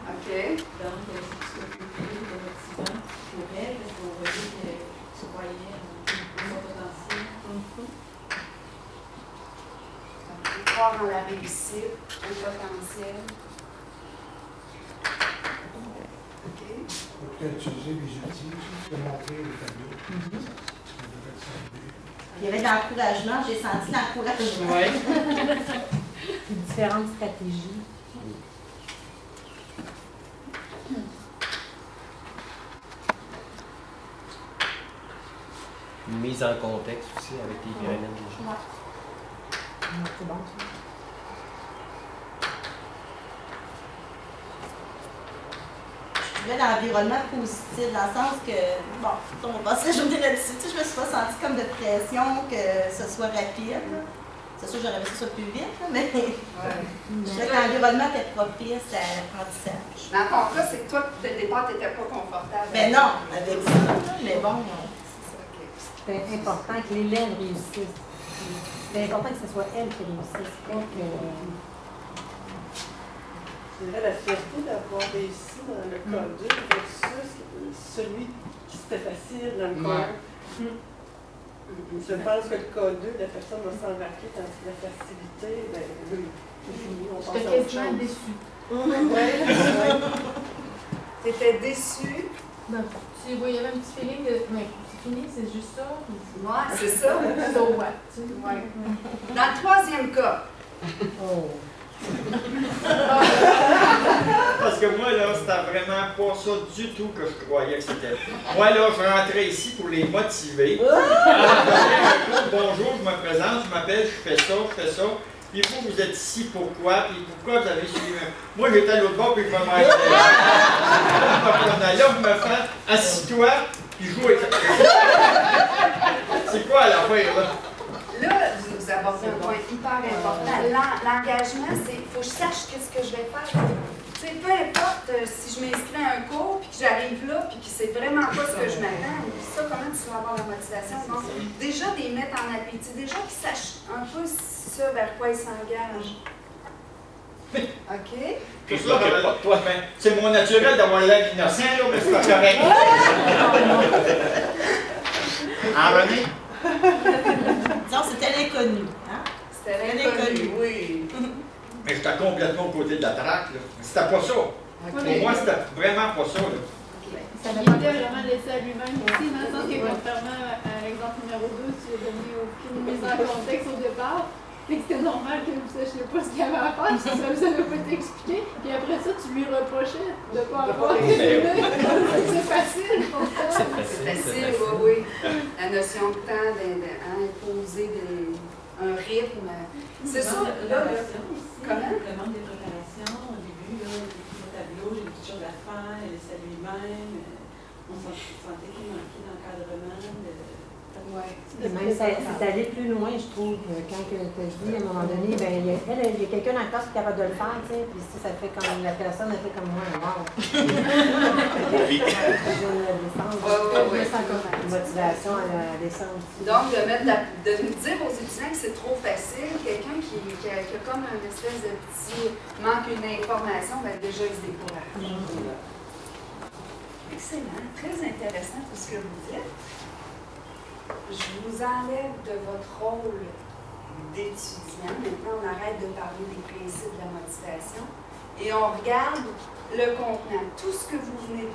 OK. Donc, c'est motivant pour elle, parce qu'on voyait qu'elle se croyait son potentiel. Croire en la réussite, au potentiel. OK. Peut-être utiliser les outils, de montrer les tableaux. Il y avait de l'encouragement, j'ai senti l'encouragement. Oui. Différentes stratégies. une mise en contexte aussi avec les pyramides des gens. C'est bon, ça. Je trouvais l'environnement positif, dans le sens que, bon, on va passer la journée là-dessus, tu sais, je me suis pas sentie comme de pression, que ce soit rapide. C'est sûr que j'aurais aimé que ce soit plus vite, là, mais je trouvais que l'environnement était propice à l'apprentissage. Dans ton cas, c'est que toi, dès le départ, tu n'étais pas confortable. Ben non, avec ça, mais bon. C'est important que l'élève réussisse. C'est important que ce soit elle qui réussisse, pas que... Je dirais la fierté d'avoir réussi dans le cas 2 versus celui qui c'était facile dans le cas 1. Je pense que le cas 2, la personne va s'embarquer dans la facilité, ben oui, c'est fini, on passe à autre chose. J'étais quasiment déçue. Tu étais déçue? Ben, tu vois, il y avait un petit feeling de. Mais c'est fini, c'est juste ça. Ouais, c'est ça. So what? Ouais. Dans le troisième cas. Oh. Parce que moi, là, c'était vraiment pas ça du tout que je croyais que c'était. Moi, là, je rentrais ici pour les motiver. Bonjour, je me présente, je m'appelle, je fais ça. Puis vous, vous êtes ici, pourquoi? Puis pourquoi vous avez suivi? Moi, j'étais à l'autre bord, puis je me mettais là, vous me faites, assis-toi, puis joue avec ça. C'est quoi l'affaire, là? Là, vous abordez un point hyper important. L'engagement, c'est il faut que je sache qu'est-ce que je vais faire. Tu sais, peu importe si je m'inscris à un cours, puis que j'arrive là, puis que c'est vraiment pas ce que je m'attends, ça, comment tu vas avoir la motivation? Donc, déjà, des mettre en appétit, déjà qu'ils sachent un peu ce vers quoi ils s'engagent. OK? C'est sûr que toi, c'est mon naturel d'avoir l'air innocent, là, mais c'est pas correct. En René? Disons, c'était l'inconnu. Hein? C'était l'inconnu, oui. Mais j'étais complètement aux côtés de la traque, là. C'était pas ça. Pour moi, c'était vraiment pas ça, là. Il était vraiment laissé à lui-même aussi, dans le sens que, contrairement à l'exemple numéro 2, tu lui as donné aucune mise en contexte au départ. Fait que c'était normal que vous ne sachiez pas ce qu'il y avait à faire, parce que ça vous avait pas été expliqué. Puis après ça, tu lui reprochais de ne pas avoir été. C'est facile pour ça. C'est facile, oui, oui. La notion de temps, imposer un rythme. C'est ça, là. Comment? Le manque de préparation, au début, là, le tableau, j'ai des petites choses à faire, il laissait lui-même. On sentait qu'il manquait d'encadrement. Et même c'est allé plus loin, je trouve, quand tu as dit à un moment donné, ben, il y a quelqu'un dans la classe qui est capable de le faire, tu sais, puis si ça fait comme la personne a fait comme moi, wow. J'ai une motivation à descendre. Donc, de nous dire aux étudiants que c'est trop facile, quelqu'un qui a comme un espèce de petit manque une information, ben déjà il se décourage. Excellent, très intéressant tout ce que vous dites. Je vous enlève de votre rôle d'étudiant. Maintenant, on arrête de parler des principes de la motivation et on regarde le contenant, tout ce que vous venez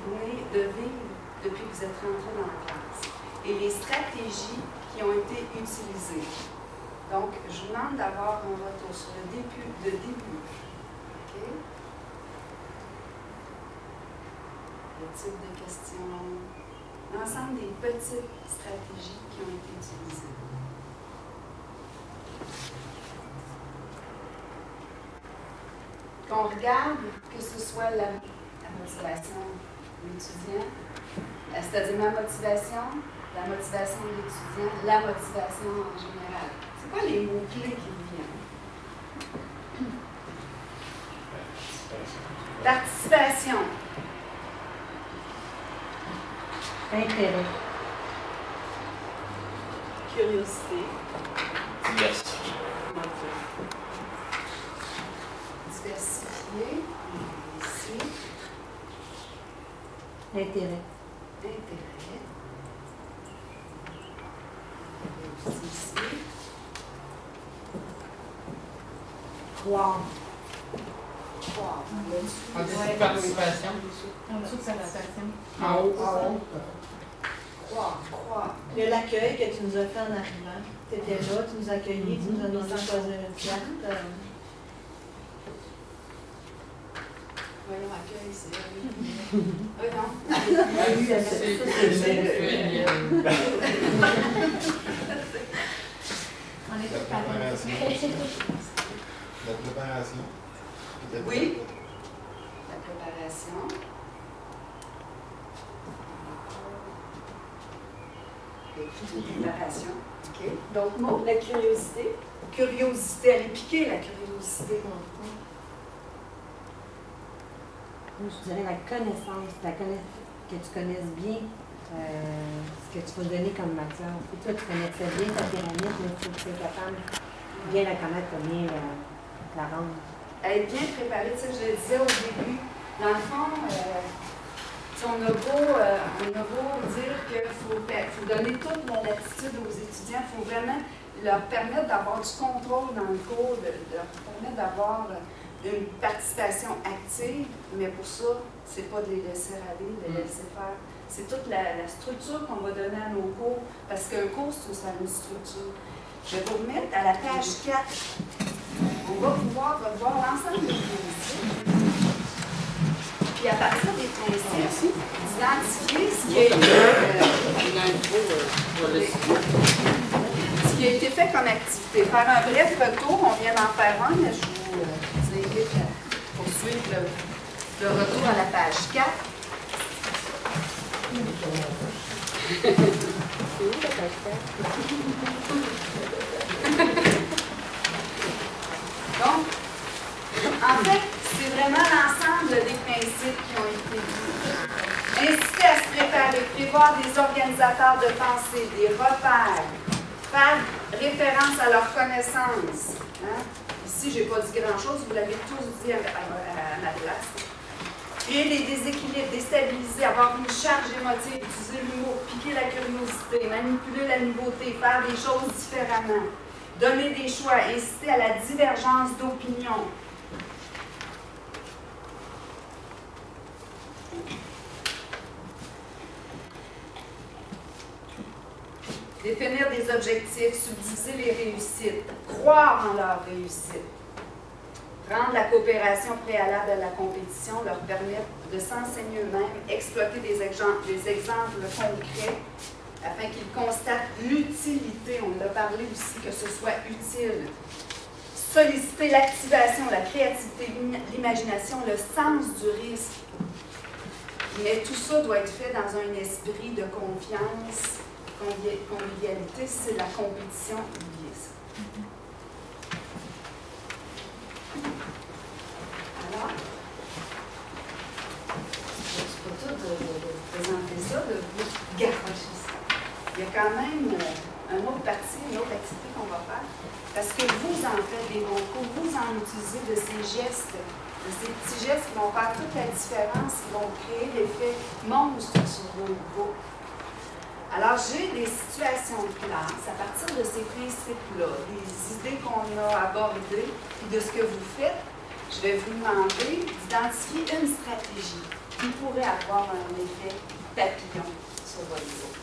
de vivre depuis que vous êtes rentré dans la classe et les stratégies qui ont été utilisées. Donc, je vous demande d'avoir un retour sur le début. Okay? Le type de questions. L'ensemble des petites stratégies qui ont été utilisées. Qu'on regarde, que ce soit la motivation de l'étudiant, c'est-à-dire ma motivation, la motivation de l'étudiant, la motivation en général. C'est quoi les mots-clés qui vous viennent? Participation. Intérêt. Curiosité. Diversifier. Diversifier. Ici. Intérêt. Intérêt. Ici. Croire. Croire. En dessous de participation. En dessous de participation. En haut. Croire. Il y a l'accueil que tu nous as fait en arrivant. Tu étais là, tu nous as accueillis, tu nous as demandé de choisir une carte. Voyons, accueil, c'est non. On est tous La préparation. Oui. La préparation. Préparation. OK. D'autres mots? La curiosité. Curiosité. Elle est piquée, la curiosité. Je dirais la connaissance, que tu connaisses bien ce que tu vas donner comme matière. Et toi, tu connaissais bien ta pyramide, mais il faut que tu sois capable de bien la connaître, bien la rendre. Être bien préparée, tu sais, je le disais au début, dans le fond, on a beau dire qu'il faut donner toute la latitude aux étudiants, il faut vraiment leur permettre d'avoir du contrôle dans le cours, leur permettre d'avoir une participation active, mais pour ça, c'est pas de les laisser aller, de les laisser faire. C'est toute la structure qu'on va donner à nos cours, parce qu'un cours, c'est aussi une structure. Je vais vous remettre à la page 4. On va pouvoir revoir l'ensemble des principes. Puis à partir des principes, d'identifier ce qui a été fait comme activité. Faire un bref retour, on vient d'en faire un, mais je vous invite à poursuivre le retour à la page 4. C'est où la page 4? Donc, en fait, c'est vraiment l'ensemble l'ensemble des principes qui ont été vus. Inciter à se préparer, prévoir des organisateurs de pensée, des repères, faire référence à leurs connaissances. Hein? Ici, je n'ai pas dit grand-chose, vous l'avez tous dit à ma place. Créer des déséquilibres, déstabiliser, avoir une charge émotive, utiliser l'humour, piquer la curiosité, manipuler la nouveauté, faire des choses différemment, donner des choix, inciter à la divergence d'opinion. Définir des objectifs, subdiviser les réussites, croire en leur réussite. Rendre la coopération préalable à la compétition, leur permettre de s'enseigner eux-mêmes, exploiter des exemples concrets afin qu'ils constatent l'utilité, on l'a parlé aussi, que ce soit utile. Solliciter l'activation, la créativité, l'imagination, le sens du risque. Mais tout ça doit être fait dans un esprit de confiance, convivialité. C'est la compétition, oubliez ça. Alors, c'est pas tout de présenter ça, de vous garrocher ça. Il y a quand même une autre partie, une autre activité qu'on va faire, parce que vous en faites des bons coups, vous en utilisez de ces gestes, de ces petits gestes qui vont faire toute la différence, qui vont créer l'effet monstre sur vos groupes. Alors, j'ai des situations de classe à partir de ces principes-là, des idées qu'on a abordées, et de ce que vous faites. Je vais vous demander d'identifier une stratégie qui pourrait avoir un effet papillon sur votre groupe.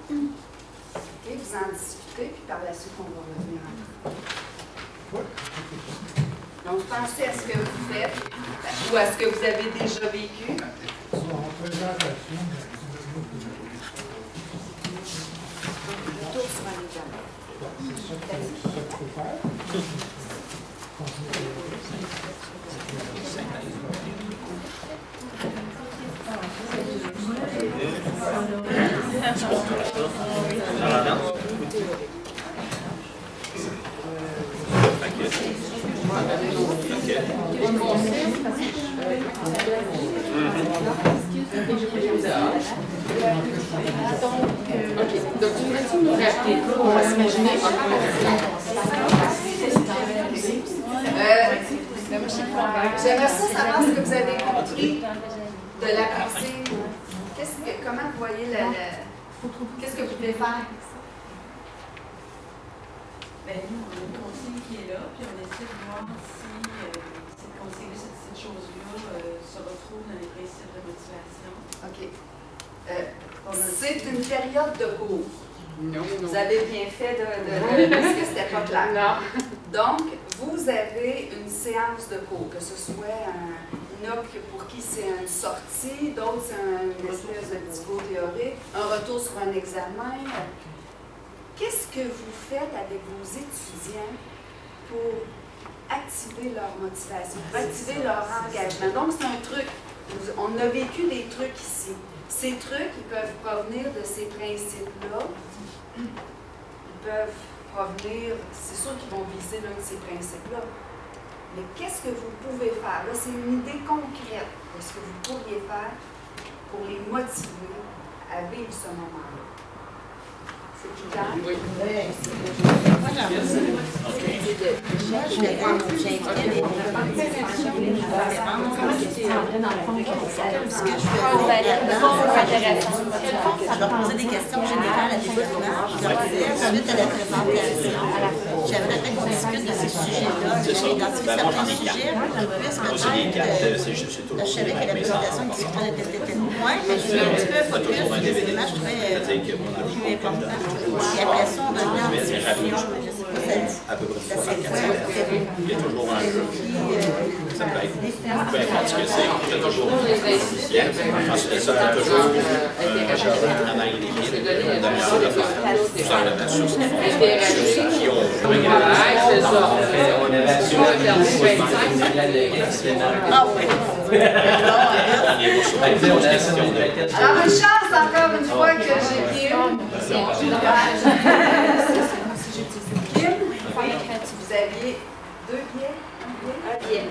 Okay, vous en discutez, puis par la suite, on va revenir en Donc, pensez à ce que vous faites ou à ce que vous avez déjà vécu. Retour sur un examen. Donc, tu voudrais-tu nous rappeler pour s'imaginer J'aimerais ça savoir ce que vous avez compris de la consigne. Comment vous voyez qu'est-ce que vous voulez faire? Bien, nous, on a une consigne qui est là, puis on essaie de voir si cette consigne, cette chose-là se retrouve dans les principes de motivation. OK. C'est une période de cours. Non. Vous avez bien fait de parce que c'était pas clair. Non. Donc, vous avez une séance de cours, que ce soit une autre pour qui c'est une sortie, d'autres c'est une espèce de petit cours théorique, un retour sur un examen. Qu'est-ce que vous faites avec vos étudiants pour activer leur motivation, pour activer leur engagement? Donc, c'est un truc. On a vécu des trucs ici. Ces trucs, ils peuvent provenir de ces principes-là. Ils peuvent provenir, c'est sûr qu'ils vont viser l'un de ces principes-là. Mais qu'est-ce que vous pouvez faire? Là, c'est une idée concrète de ce que vous pourriez faire pour les motiver à vivre ce moment-là. C'est tout clair? Oui. Moi, je vais voir mon chien. Je vais poser des questions générales à des documents. Je leur disais, suite à la présentation, j'aimerais qu'on discute de ces sujets-là. J'ai identifié certains sujets. Je savais que la présentation discutait de tel point, mais je suis un petit peu focus sur les éléments, je trouvais plus importants. Et après ça, on revenait en discussion. Je ne sais pas si ça dit. Il y a toujours un jeu. Ça peut être, peu importe ce que c'est, il y a toujours ensuite de ça, il y a toujours un travail d'équipe, une demi-heure de faire, tout simplement sur ce qui ont joué. C'est ça. On avait sur Ah oui. Alors, une chance encore une fois que j'ai Kim. Kim, vous aviez 2 pieds? Un pied?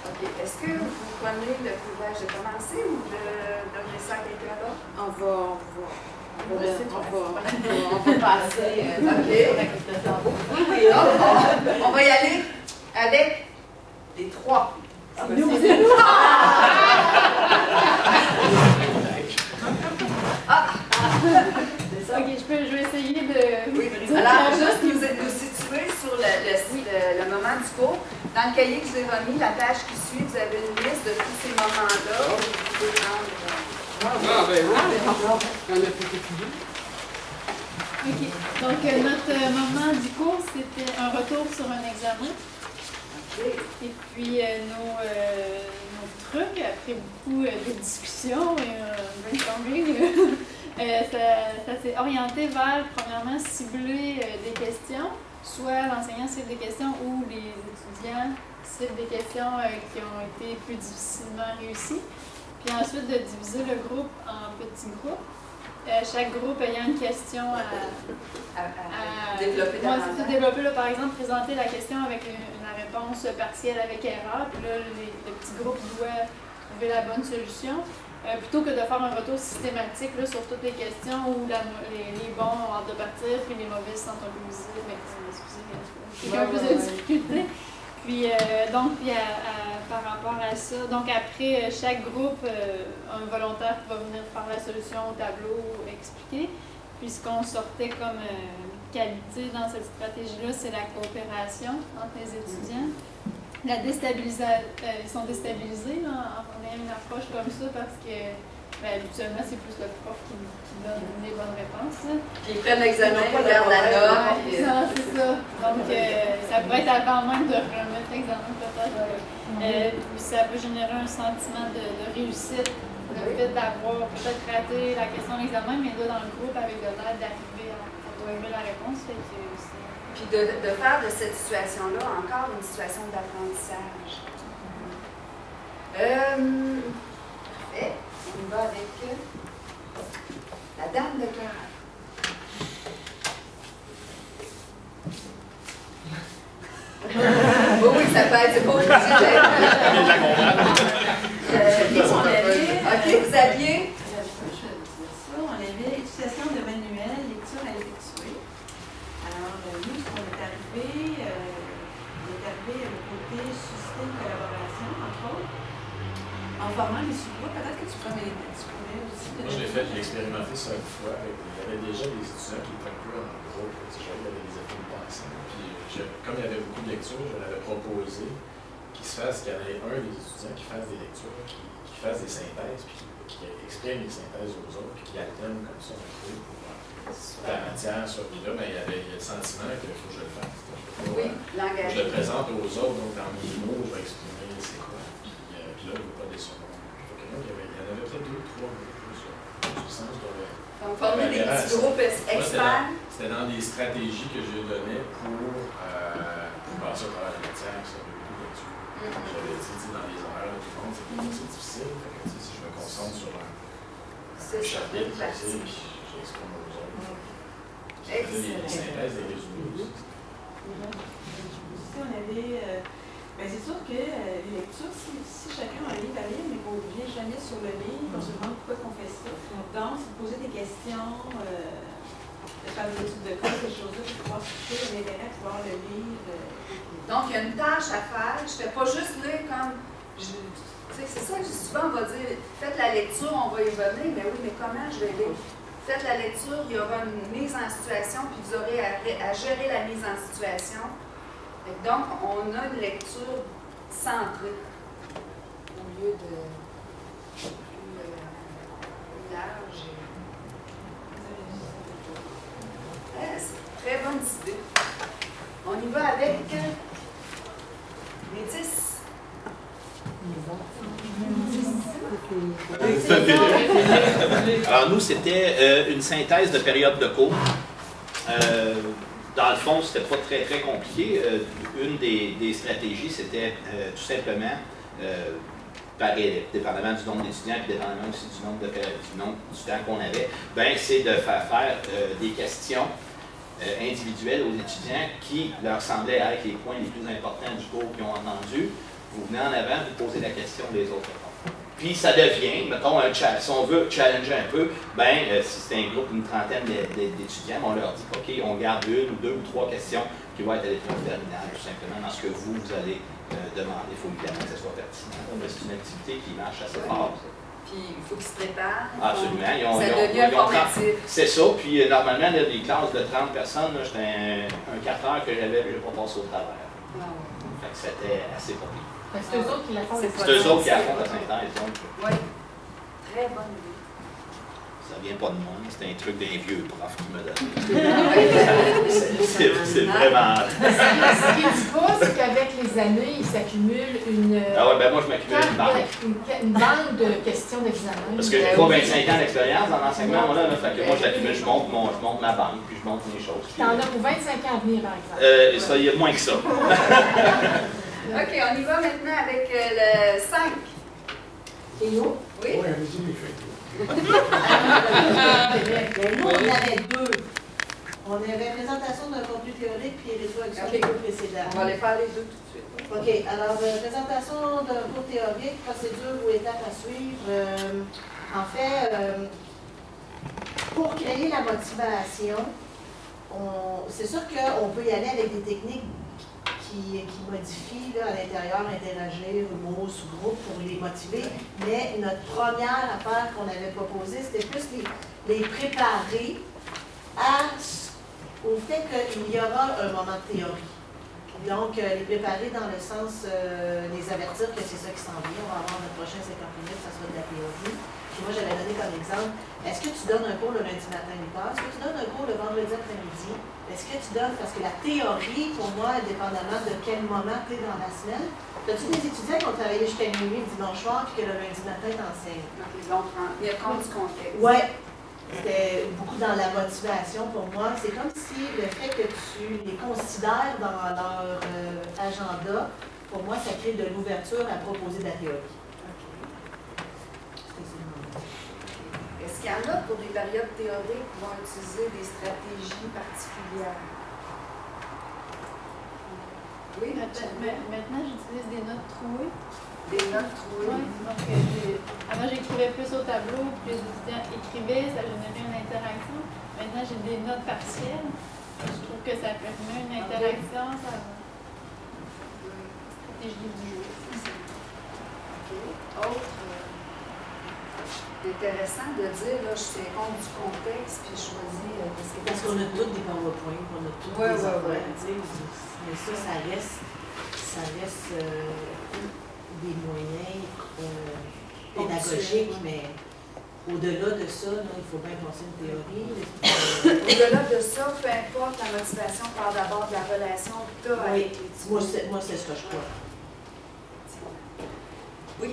OK. Est-ce que vous prenez le privilège de commencer ou de donner ça à quelqu'un d'autre? On va passer. OK. On va y aller avec les trois. Ok, je vais essayer de. Oui, alors, juste nous situer sur le moment du cours. Dans le cahier que je vous ai remis, la page qui suit, vous avez une liste de tous ces moments-là. Vous pouvez prendre. Ok, donc notre moment du cours, c'était un retour sur un examen. Et puis nos trucs, après beaucoup de discussions et brainstorming, ça s'est orienté vers, premièrement, cibler des questions, soit l'enseignant cible des questions ou les étudiants ciblent des questions qui ont été plus difficilement réussies. Puis ensuite, de diviser le groupe en petits groupes. Chaque groupe ayant une question à développer. Moi, c'est développer, là, par exemple, présenter la question avec une réponse partielle avec erreur. Puis là, le petit groupe doit trouver la bonne solution. Plutôt que de faire un retour systématique là, sur toutes les questions où les bons ont hâte de partir, puis les mauvais se sentent un peu visibles. Mais excusez, quelqu'un a plus de difficultés. Puis, par rapport à ça, donc après, chaque groupe, un volontaire qui va venir faire la solution au tableau, expliquer. Puis ce qu'on sortait comme qualité dans cette stratégie-là, c'est la coopération entre les étudiants. La déstabilisation, ils sont déstabilisés là, en ayant une approche comme ça parce que habituellement, c'est plus le prof qui donne les bonnes réponses. Puis ils prennent l'examen, ils regardent la note. C'est ça. Donc, ça pourrait être avant même de remettre l'examen, peut-être. Puis ça peut générer un sentiment de réussite, le fait d'avoir peut-être raté la question de l'examen, mais là, dans le groupe, avec de l'aide, d'arriver à trouver la réponse. Puis de faire de cette situation-là encore une situation d'apprentissage. Parfait. On va avec la dame de cœur. Oui, ça peut être pas obligé OK, vous aviez? On avait utilisation de manuels, lecture à effectuer. Alors, nous, ce qu'on est arrivé, le côté susciter une collaboration, entre autres, en formant des sous-groupes. Peut-être que tu pourrais aussi. Moi, je l'ai fait, j'ai expérimenté ça une fois. Il y avait déjà des étudiants qui étaient un peu en groupe. Il y avait des effets de pensée. Puis, comme il y avait beaucoup de lectures, je l'avais proposé qu'il y en ait un des étudiants qui fasse des lectures, qui fasse des synthèses, puis qui exprime les synthèses aux autres, puis qui alterne comme ça un peu pour la matière. Puis là, il y avait le sentiment qu'il faut que je le fasse. Je le présente aux autres, donc dans mes mots, je vais exprimer c'est quoi. Puis là, je ne veux pas décevoir. Il y en avait peut-être 2 ou 3 Donc, former des petits groupes experts. C'était dans des stratégies que je donnais pour passer au travers de la matière, ça avait beaucoup de lecture. J'avais dit dans les horaires de tout le monde, c'est difficile. Si je me concentre sur un chapitre, puis j'exprime aux autres. J'ai fait des synthèses, des résumés aussi. On avait. C'est sûr que les lectures, si chacun a un livre à lire, mais qu'on ne revient jamais sur le livre, on se demande pourquoi on fait ça. Donc, c'est de poser des questions, de faire des études de cas, ces choses-là, pour pouvoir toucher l'intérêt, pouvoir le lire. Donc, il y a une tâche à faire. Je ne fais pas juste lire comme. C'est ça que souvent on va dire, faites la lecture, on va y revenir, mais oui, mais comment je vais lire? Faites la lecture, il y aura une mise en situation, puis vous aurez à gérer la mise en situation. Et donc, on a une lecture centrée au lieu de plus large. C'est une très bonne idée. On y va avec les 10. Alors nous, c'était une synthèse de période de cours. Dans le fond, c'était pas très compliqué. Une des stratégies, c'était tout simplement, dépendamment du nombre d'étudiants, puis dépendamment aussi du nombre du temps qu'on avait, c'est de faire des questions individuelles aux étudiants qui leur semblaient être les points les plus importants du cours qu'ils ont entendu, Vous venez en avant, vous posez la question, les autres répondent. Puis ça devient, mettons, si on veut challenger un peu, si c'est un groupe d'une trentaine d'étudiants, on leur dit, OK, on garde une ou deux ou trois questions qui vont être à l'épreuve terminale, tout simplement, dans ce que vous allez demander. Il faut évidemment que ce soit pertinent. Mais c'est une activité qui marche assez fort. Puis il faut qu'ils se préparent. Absolument. Ça devient informatif. C'est ça. Puis normalement, là, des classes de 30 personnes, j'étais un 4 heures que j'avais, je n'ai pas passé au travers. Fait que c'était assez pour lui. C'est eux autres qui la font. C'est eux autres qui la font la synthèse. Oui. Très bonne idée. Ça vient pas de moi, c'est un truc d'un vieux prof qui m'a donné. C'est vraiment... Ce qui se passe, c'est qu'avec les années, il s'accumule une... Ah ouais, moi je m'accumule une banque. Une banque de questions d'examen. Parce que j'ai pas 25 ans d'expérience dans l'enseignement, là, fait que moi je l'accumule, je monte ma banque, puis je monte mes choses. T'en as pour 25 ans à venir, par exemple. Ça, il y a moins que ça. OK, on y va maintenant avec le 5. Et nous? Oui. Oui, allez-y, les fêtes. Nous, on avait deux. On avait présentation d'un contenu théorique puis rétroaction du cours précédent. On va les faire les deux tout de suite. OK. Alors, présentation d'un cours théorique, procédure ou étape à suivre. En fait, pour créer la motivation, c'est sûr qu'on peut y aller avec des techniques qui modifient là, à l'intérieur, interagir, mots, sous-groupes pour les motiver. Mais notre première affaire qu'on avait proposée, c'était plus les préparer au fait qu'il y aura un moment de théorie. Donc, les préparer dans le sens, les avertir que c'est ça qui s'en vient. On va avoir notre prochain 50 minutes, ça sera de la théorie. Puis moi, j'avais donné comme exemple, est-ce que tu donnes un cours le lundi matin 8h? Est-ce que tu donnes un cours le vendredi après-midi? Est-ce que tu donnes, parce que la théorie, pour moi, indépendamment de quel moment tu es dans la semaine, as-tu des étudiants qui ont travaillé jusqu'à minuit le dimanche soir puis que le lundi matin t'enseignes? Donc, ils vont prendre, il y a compte du contexte. Oui. C'était beaucoup dans la motivation pour moi. C'est comme si le fait que tu les considères dans leur agenda, pour moi, ça crée de l'ouverture à proposer de la théorie. Est-ce qu'il y en a pour des périodes théoriques qui vont utiliser des stratégies particulières? Oui, maintenant, j'utilise des notes trouées. Des notes trouées? Oui, donc avant, j'écrivais plus au tableau, puis les étudiants écrivaient, ça générait une interaction. Maintenant, j'ai des notes partielles. Je trouve que ça permet une interaction, ça va. Stratégie du jour. OK. Autre... intéressant de dire, là, je tiens compte du contexte, puis je choisis... parce qu'on a tous des PowerPoint, on a tous des affaires, mais ça reste des moyens pédagogiques, mais au-delà de ça, là, il faut bien penser une théorie. Au-delà de ça, peu importe la motivation, part d'abord de la relation que tu as avec l'étudiant. Moi, c'est ce que je crois. Oui.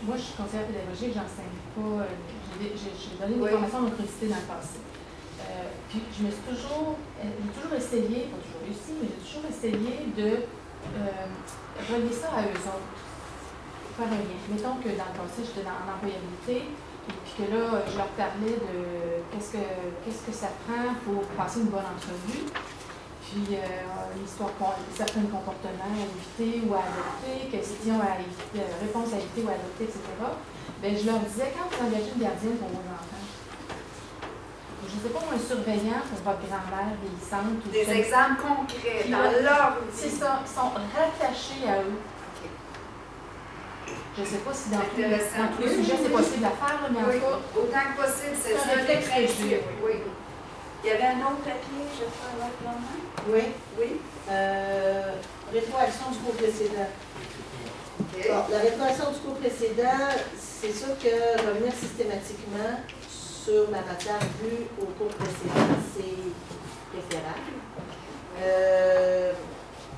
Moi, je suis conseillère pédagogique, j'enseigne pas. J'ai donné des formations en autorité dans le passé. Puis, j'ai toujours essayé, pas toujours réussi, mais j'ai toujours essayé de relier ça à eux autres. Faire un lien. Mettons que dans le passé, j'étais en employabilité, et puis que là, je leur parlais de qu'est-ce que ça prend pour passer une bonne entrevue. Puis certains comportements à éviter ou à adopter, questions à éviter, réponses à éviter ou à adopter, etc. Bien, je leur disais, quand vous engagez une gardienne pour vos enfants, je ne sais pas, un surveillant pour votre grand-mère vieillissante. Des exemples concrets dans leur vie. C'est ça, qui sont rattachés à eux. Je ne sais pas si dans tous les sujets c'est possible à faire, mais en tout cas, autant que possible, c'est ça les principes. Oui. Il y avait un autre papier, je crois, un autre moment? Oui. Oui. Rétroaction du cours précédent. Okay. Bon, la rétroaction du cours précédent, c'est sûr que revenir systématiquement sur la matière vue au cours précédent, c'est préférable.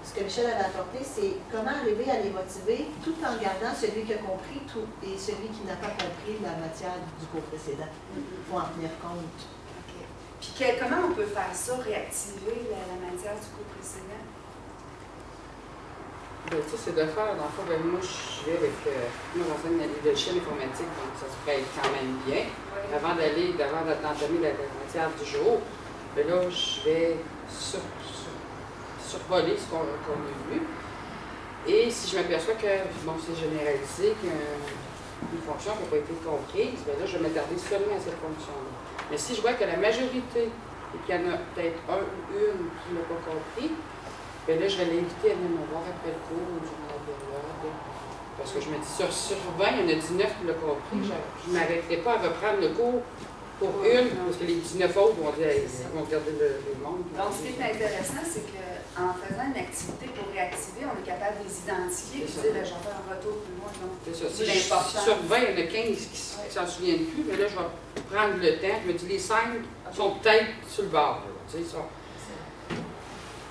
Ce que Michel avait apporté, c'est comment arriver à les motiver tout en gardant celui qui a compris et celui qui n'a pas compris la matière du cours précédent. Il faut en tenir compte. Puis comment on peut faire ça, réactiver la matière du cours précédent? Ben, tu sais, c'est de faire, dans le fond, moi, je vais avec, moi, j'enseigne la leadership informatique, donc ça se ferait quand même bien. Oui. Avant d'entamer la matière du jour, ben là, je vais survoler ce qu'on a vu. Et si je m'aperçois que, bon, c'est généralisé, qu'une fonction n'a pas été comprise, bien là, je vais m'attarder seulement à cette fonction-là. Mais si je vois que la majorité, et qu'il y en a peut-être un ou une qui n'a pas compris, bien là, je vais l'inviter à venir me voir après le cours ou durant la période. Parce que je me dis, sur 20, il y en a 19 qui l'ont compris. Je ne m'arrêterai pas à reprendre le cours pour une, parce que les 19 autres vont dire, ils vont regarder le monde. Donc, ce qui est intéressant, c'est qu'en faisant une activité pour réactiver, on est capable de les identifier et de dire, j'en fais un retour plus loin. C'est ça. Si sur 20, il y en a 15 qui ne s'en souviennent plus, mais là, je vais prendre le temps. Je me dis, les 5 sont peut-être sur le bord. Tu sais, ça.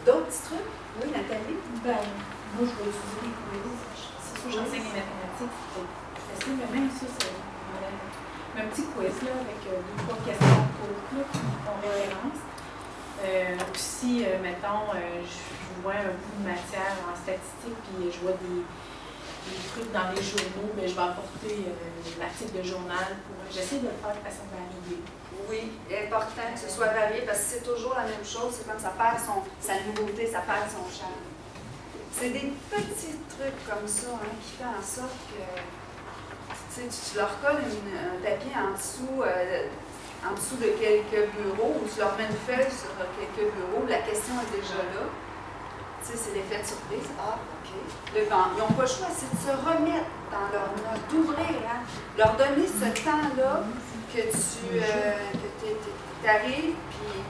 D'autres petits trucs? Oui, Nathalie? Ben, moi, je vais utiliser les quiz. C'est sûr, j'enseigne les mathématiques, c'est facile, mais même ça, c'est un petit quiz là, avec 2-3 questions courtes là, qui font référence. Aussi, mettons, je vois un bout de matière en statistique, puis je vois des trucs dans les journaux, bien, je vais apporter l'article de journal pour. J'essaie de le faire de façon variée. Oui, il est important que ce soit varié parce que c'est toujours la même chose, c'est comme ça perd sa nouveauté, ça perd son charme. C'est des petits trucs comme ça qui font en sorte que tu leur colles un papier en dessous de quelques bureaux ou tu leur mets une feuille sur quelques bureaux, la question est déjà là. C'est l'effet de surprise. Ah, OK. Ils n'ont pas le choix, c'est de se remettre dans leur note, d'ouvrir, leur donner ce temps-là que tu arrives,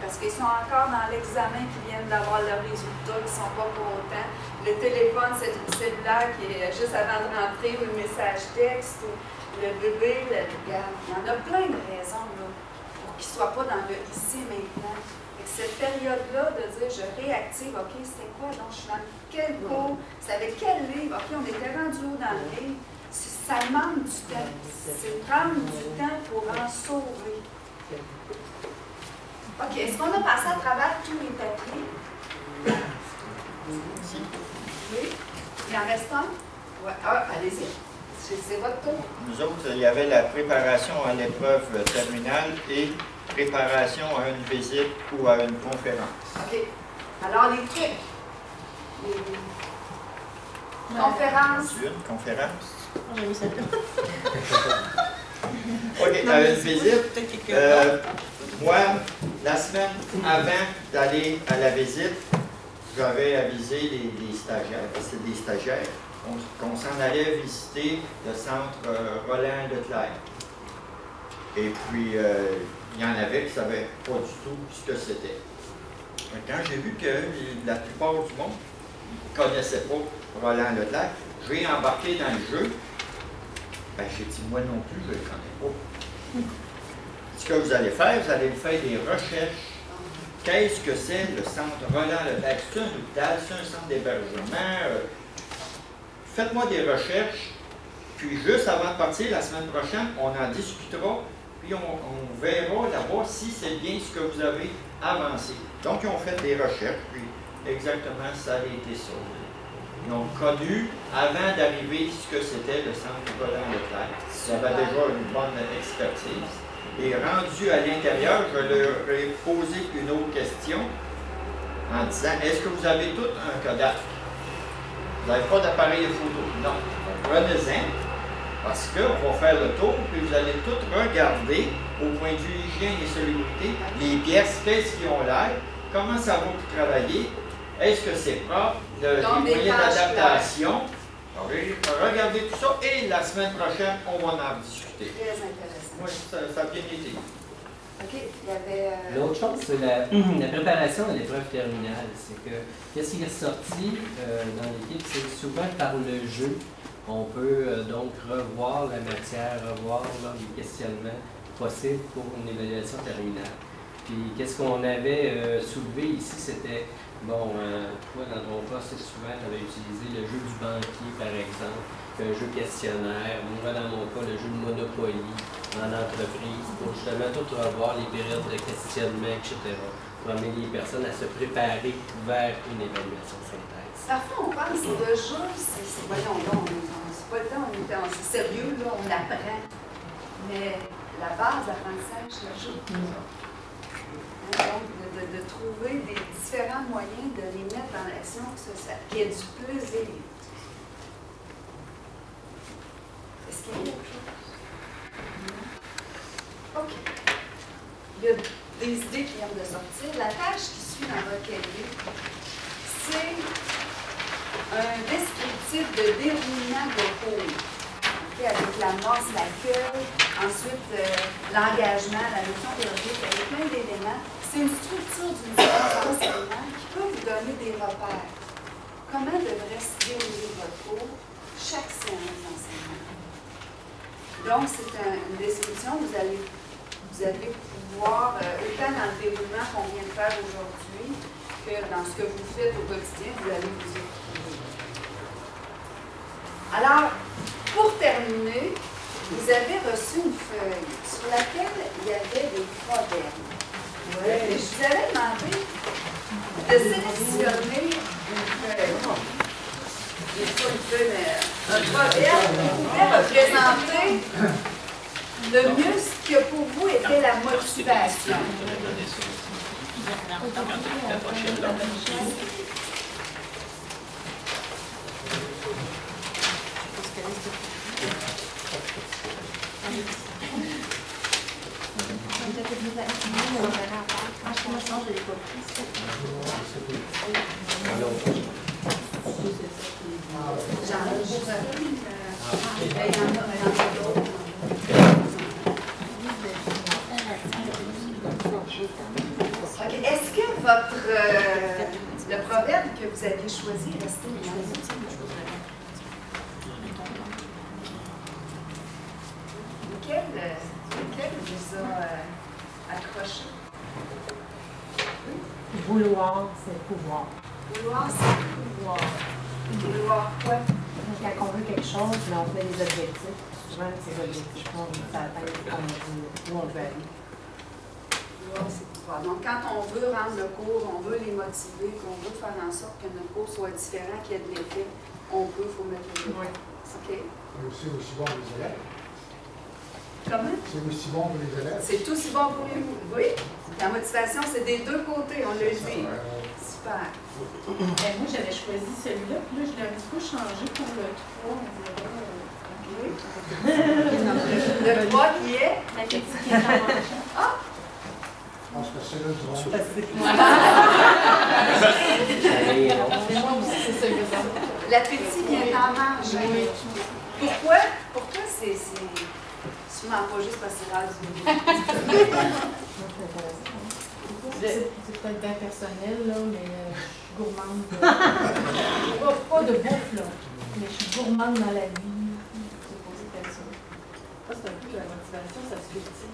parce qu'ils sont encore dans l'examen, qui viennent d'avoir leurs résultats, qui ne sont pas contents. Le téléphone cellulaire qui est juste avant de rentrer, ou le message texte, ou le bébé, le regarde. Il y en a plein de raisons là, pour qu'ils ne soient pas dans le ici et maintenant. Et cette période-là, de dire je réactive, OK, c'était quoi? Donc je suis dans quel cours? C'est avec quel livre? OK, on était rendu où dans le livre? Ça demande du temps. C'est prendre du temps pour en sauver. OK, est-ce qu'on a passé à travers tous les papiers? Oui. Il en reste un? Ouais. Ah, allez-y. C'est votre tour. Nous autres, il y avait la préparation à l'épreuve terminale et préparation à une visite ou à une conférence. OK. Alors, les trucs. Conférence. Une conférence. J'ai mis celle-là. OK, à une visite, moi, la semaine avant d'aller à la visite, j'avais avisé les stagiaires, parce que c'est des stagiaires, qu'on s'en allait visiter le centre Roland Leclerc. Et puis, il y en avait qui ne savaient pas du tout ce que c'était. Quand j'ai vu que la plupart du monde ne connaissait pas Roland Leclerc, j'ai embarqué dans le jeu. Ben, j'ai dit, moi non plus, je ne le connais pas. Ce que vous allez faire des recherches. Qu'est-ce que c'est le centre Roland Leclerc? C'est un hôpital, c'est un centre d'hébergement. Faites-moi des recherches, puis juste avant de partir, la semaine prochaine, on en discutera, puis on verra d'abord si c'est bien ce que vous avez avancé. Donc, ils ont fait des recherches, puis exactement ça a été ça. Ils ont connu, avant d'arriver, ce que c'était le centre Roland Leclerc. Ils avaient déjà une bonne expertise. Et rendu à l'intérieur, je leur ai posé une autre question en disant, est-ce que vous avez tout un Kodak? Vous n'avez pas d'appareil de photo? Non. Prenez-en, parce qu'on va faire le tour, puis vous allez tout regarder, au point de vue hygiène et salubrité, les pièces, qu'est-ce qu'ils ont l'air, comment ça va pour travailler, est-ce que c'est propre, les moyens d'adaptation. Regardez tout ça, et la semaine prochaine, on va en discuter. Très intéressant. Oui, ça a bien été. OK, il y avait... L'autre chose, c'est la préparation à l'épreuve terminale. C'est que, qu'est-ce qui est ressorti dans l'équipe, c'est que souvent par le jeu, on peut donc revoir la matière, revoir là, les questionnements possibles pour une évaluation terminale. Puis, qu'est-ce qu'on avait soulevé ici, c'était, bon, toi, dans ton poste, souvent, tu avais utilisé le jeu du banquier, par exemple, un jeu questionnaire, moi, dans mon cas, le jeu de Monopoly en entreprise, pour justement tout revoir les périodes de questionnement, etc., pour amener les personnes à se préparer vers une évaluation synthèse. Parfois, on pense que le jeu, voyons donc, c'est pas le temps, on est sérieux, là, on apprend. Mais la base d'apprentissage, c'est le jeu. Donc, de trouver des différents moyens de les mettre dans l'action, qu'il y ait du plaisir. des idées qui viennent de sortir. La tâche qui suit dans votre cahier, c'est un descriptif de déroulement de cours. Okay, avec l'amorce, l'accueil, ensuite l'engagement, la notion théorique, avec plein d'éléments. C'est une structure d'une séance d'enseignement qui peut vous donner des repères. Comment devrait se dérouler votre cours chaque séance d'enseignement? Donc, c'est une description, vous allez pouvoir, autant dans le déroulement qu'on vient de faire aujourd'hui, que dans ce que vous faites au quotidien, vous allez vous y retrouver. Alors, pour terminer, vous avez reçu une feuille sur laquelle il y avait des proverbes. Ouais. Je vous avais demandé de sélectionner une feuille. Pas une feuille, mais un proverbe qui pouvait représenter le mieux ce que pour vous était la motivation. Okay. Est-ce que le proverbe que vous aviez choisi est resté le même? Lequel vous a accroché? Vouloir, c'est pouvoir. Vouloir, c'est pouvoir. Vouloir quoi? Quand on veut quelque chose, on met des objectifs. Souvent, ces objectifs, on veut atteindre où on veut aller. Vouloir, c'est pouvoir. Donc, quand on veut rendre le cours, on veut les motiver, qu'on veut faire en sorte que notre cours soit différent, qu'il y ait de l'effet, on peut, il faut mettre le oui. OK. C'est aussi bon pour les élèves. Comment? C'est aussi bon pour les élèves. C'est aussi bon pour les oui. La motivation, c'est des deux côtés, on le dit. Super. Moi, j'avais choisi celui-là, puis là, je l'ai un petit peu changé pour le 3. Le 3 qui est? La petite qui est en mangeant. Ah! Je pense que c'est le 3. Moi aussi, c'est ça que ça. La petite vient en manger. Oui. Pourquoi? Pourquoi c'est sûrement pas juste parce que c'est rare du C'est peut-être bien personnel, là, mais je suis gourmande. Pas de bouffe, là, mais je suis gourmande dans la vie. C'est posé comme ça. C'est un peu la motivation, ça se cultive.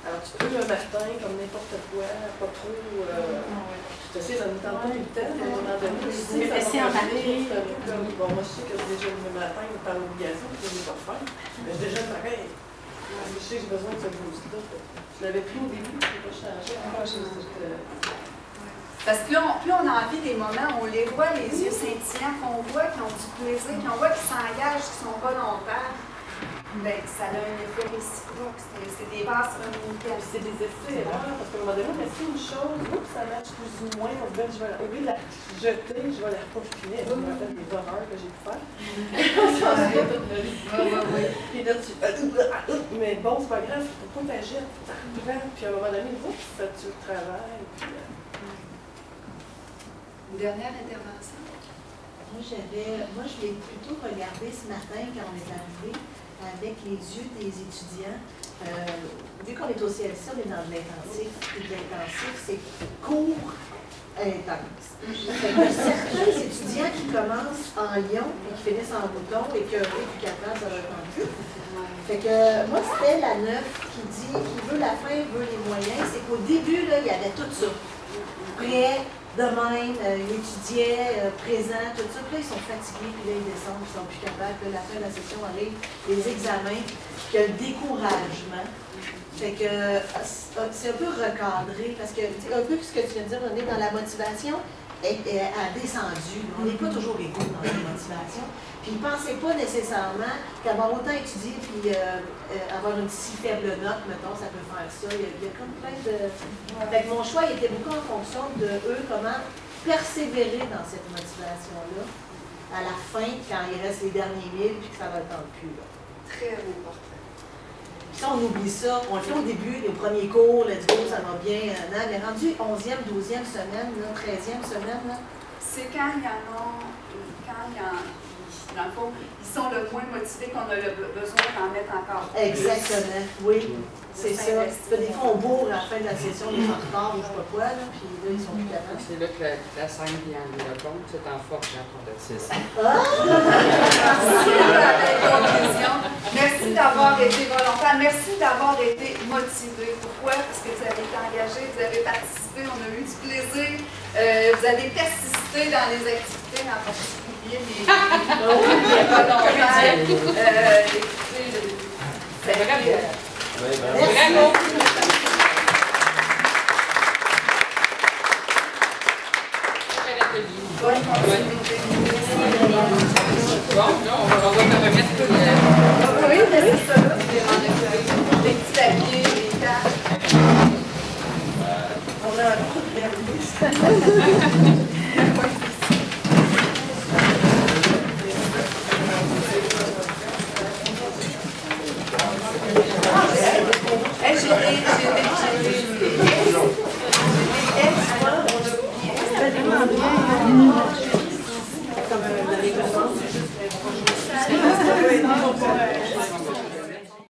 Alors, tu peux le matin, comme n'importe quoi, pas trop. Tu sais, ça nous tente pas tout le temps, mais à un moment donné, c'est laisser embarquer. C'est un peu comme, bon, moi, je sais que déjà le matin, par l'obligation, je ne vais pas le faire, mais je déjeune pareil. Parce que je sais que j'ai besoin de ce boost-là. Je l'avais pris au début, je n'ai pas changé. Parce que plus on a envie des moments où on les voit, les yeux scintillants, qu'on voit qu'ils ont du plaisir, qu'on voit qu'ils s'engagent, qu'ils sont volontaires, bien, ça a un effet réciproque. C'est des bases communautaires. C'est des effets erreurs, parce qu'à un moment donné, on a fait une chose, ça marche plus ou moins, au lieu de la jeter, je vais la peaufiner. Je me rappelle des horreurs que j'ai pu faire. Et là, mais bon, c'est pas grave, pourquoi tu agis? Puis à un moment donné, ça tu le travailles. Une dernière intervention? Moi, je l'ai plutôt regardé ce matin quand on est arrivé avec les yeux des étudiants. Vu qu'on est au CLC, on est dans de l'intensif. Et de l'intensif, c'est court, intense. Certains étudiants qui commencent en lion et qui finissent en bouton et qui plus capables de leur temps. Fait que moi, c'était la 9 qui dit qu'il veut la fin, veut les moyens. C'est qu'au début, là, il y avait tout ça. Prêt, de même, ils étudiaient, présents, tout ça. Puis là, ils sont fatigués, puis là, ils descendent, ils sont plus capables. Puis là, la fin de la session arrive, les examens, puis il y a le découragement. Fait que c'est un peu recadré, parce que, un peu ce que tu viens de dire, on est dans la motivation, a descendu. On n'est pas toujours égaux dans la motivation. Puis ils ne pensaient pas nécessairement qu'avoir autant étudié puis avoir une si faible note, mettons, ça peut faire ça. Il y a comme plein de... Fait que mon choix il était beaucoup en fonction de eux, comment persévérer dans cette motivation-là à la fin, quand il reste les derniers 1000 puis que ça ne le tente plus. Là. Très important. Puis ça, on oublie ça. On le fait au début, les premiers cours, let's go, ça va bien. Mais rendu 11e, 12e semaine, là, 13e semaine, là. C'est quand il y en a, dans le fond, ils sont le moins motivés qu'on a besoin d'en mettre encore. Exactement, oui. C'est ça. Des fois, on bourre à la fin de la session, on est en retard ou je sais pas quoi, là, puis là, ils sont plus capables. C'est là que la scène vient en compte, c'est en force d'apprentissage. C'est ça. Merci d'avoir été volontaire, merci d'avoir été motivé. Pourquoi? Parce que vous avez été engagé, vous avez participé, on a eu du plaisir, vous avez persisté dans les activités, en particulier les volontaires. C'est vrai. Bravo! Bonne continuité. Bon, là, on va remettre tout le... Oui, mais c'est ça, là. Les petits papiers, les cartes. On a un coup de J'ai des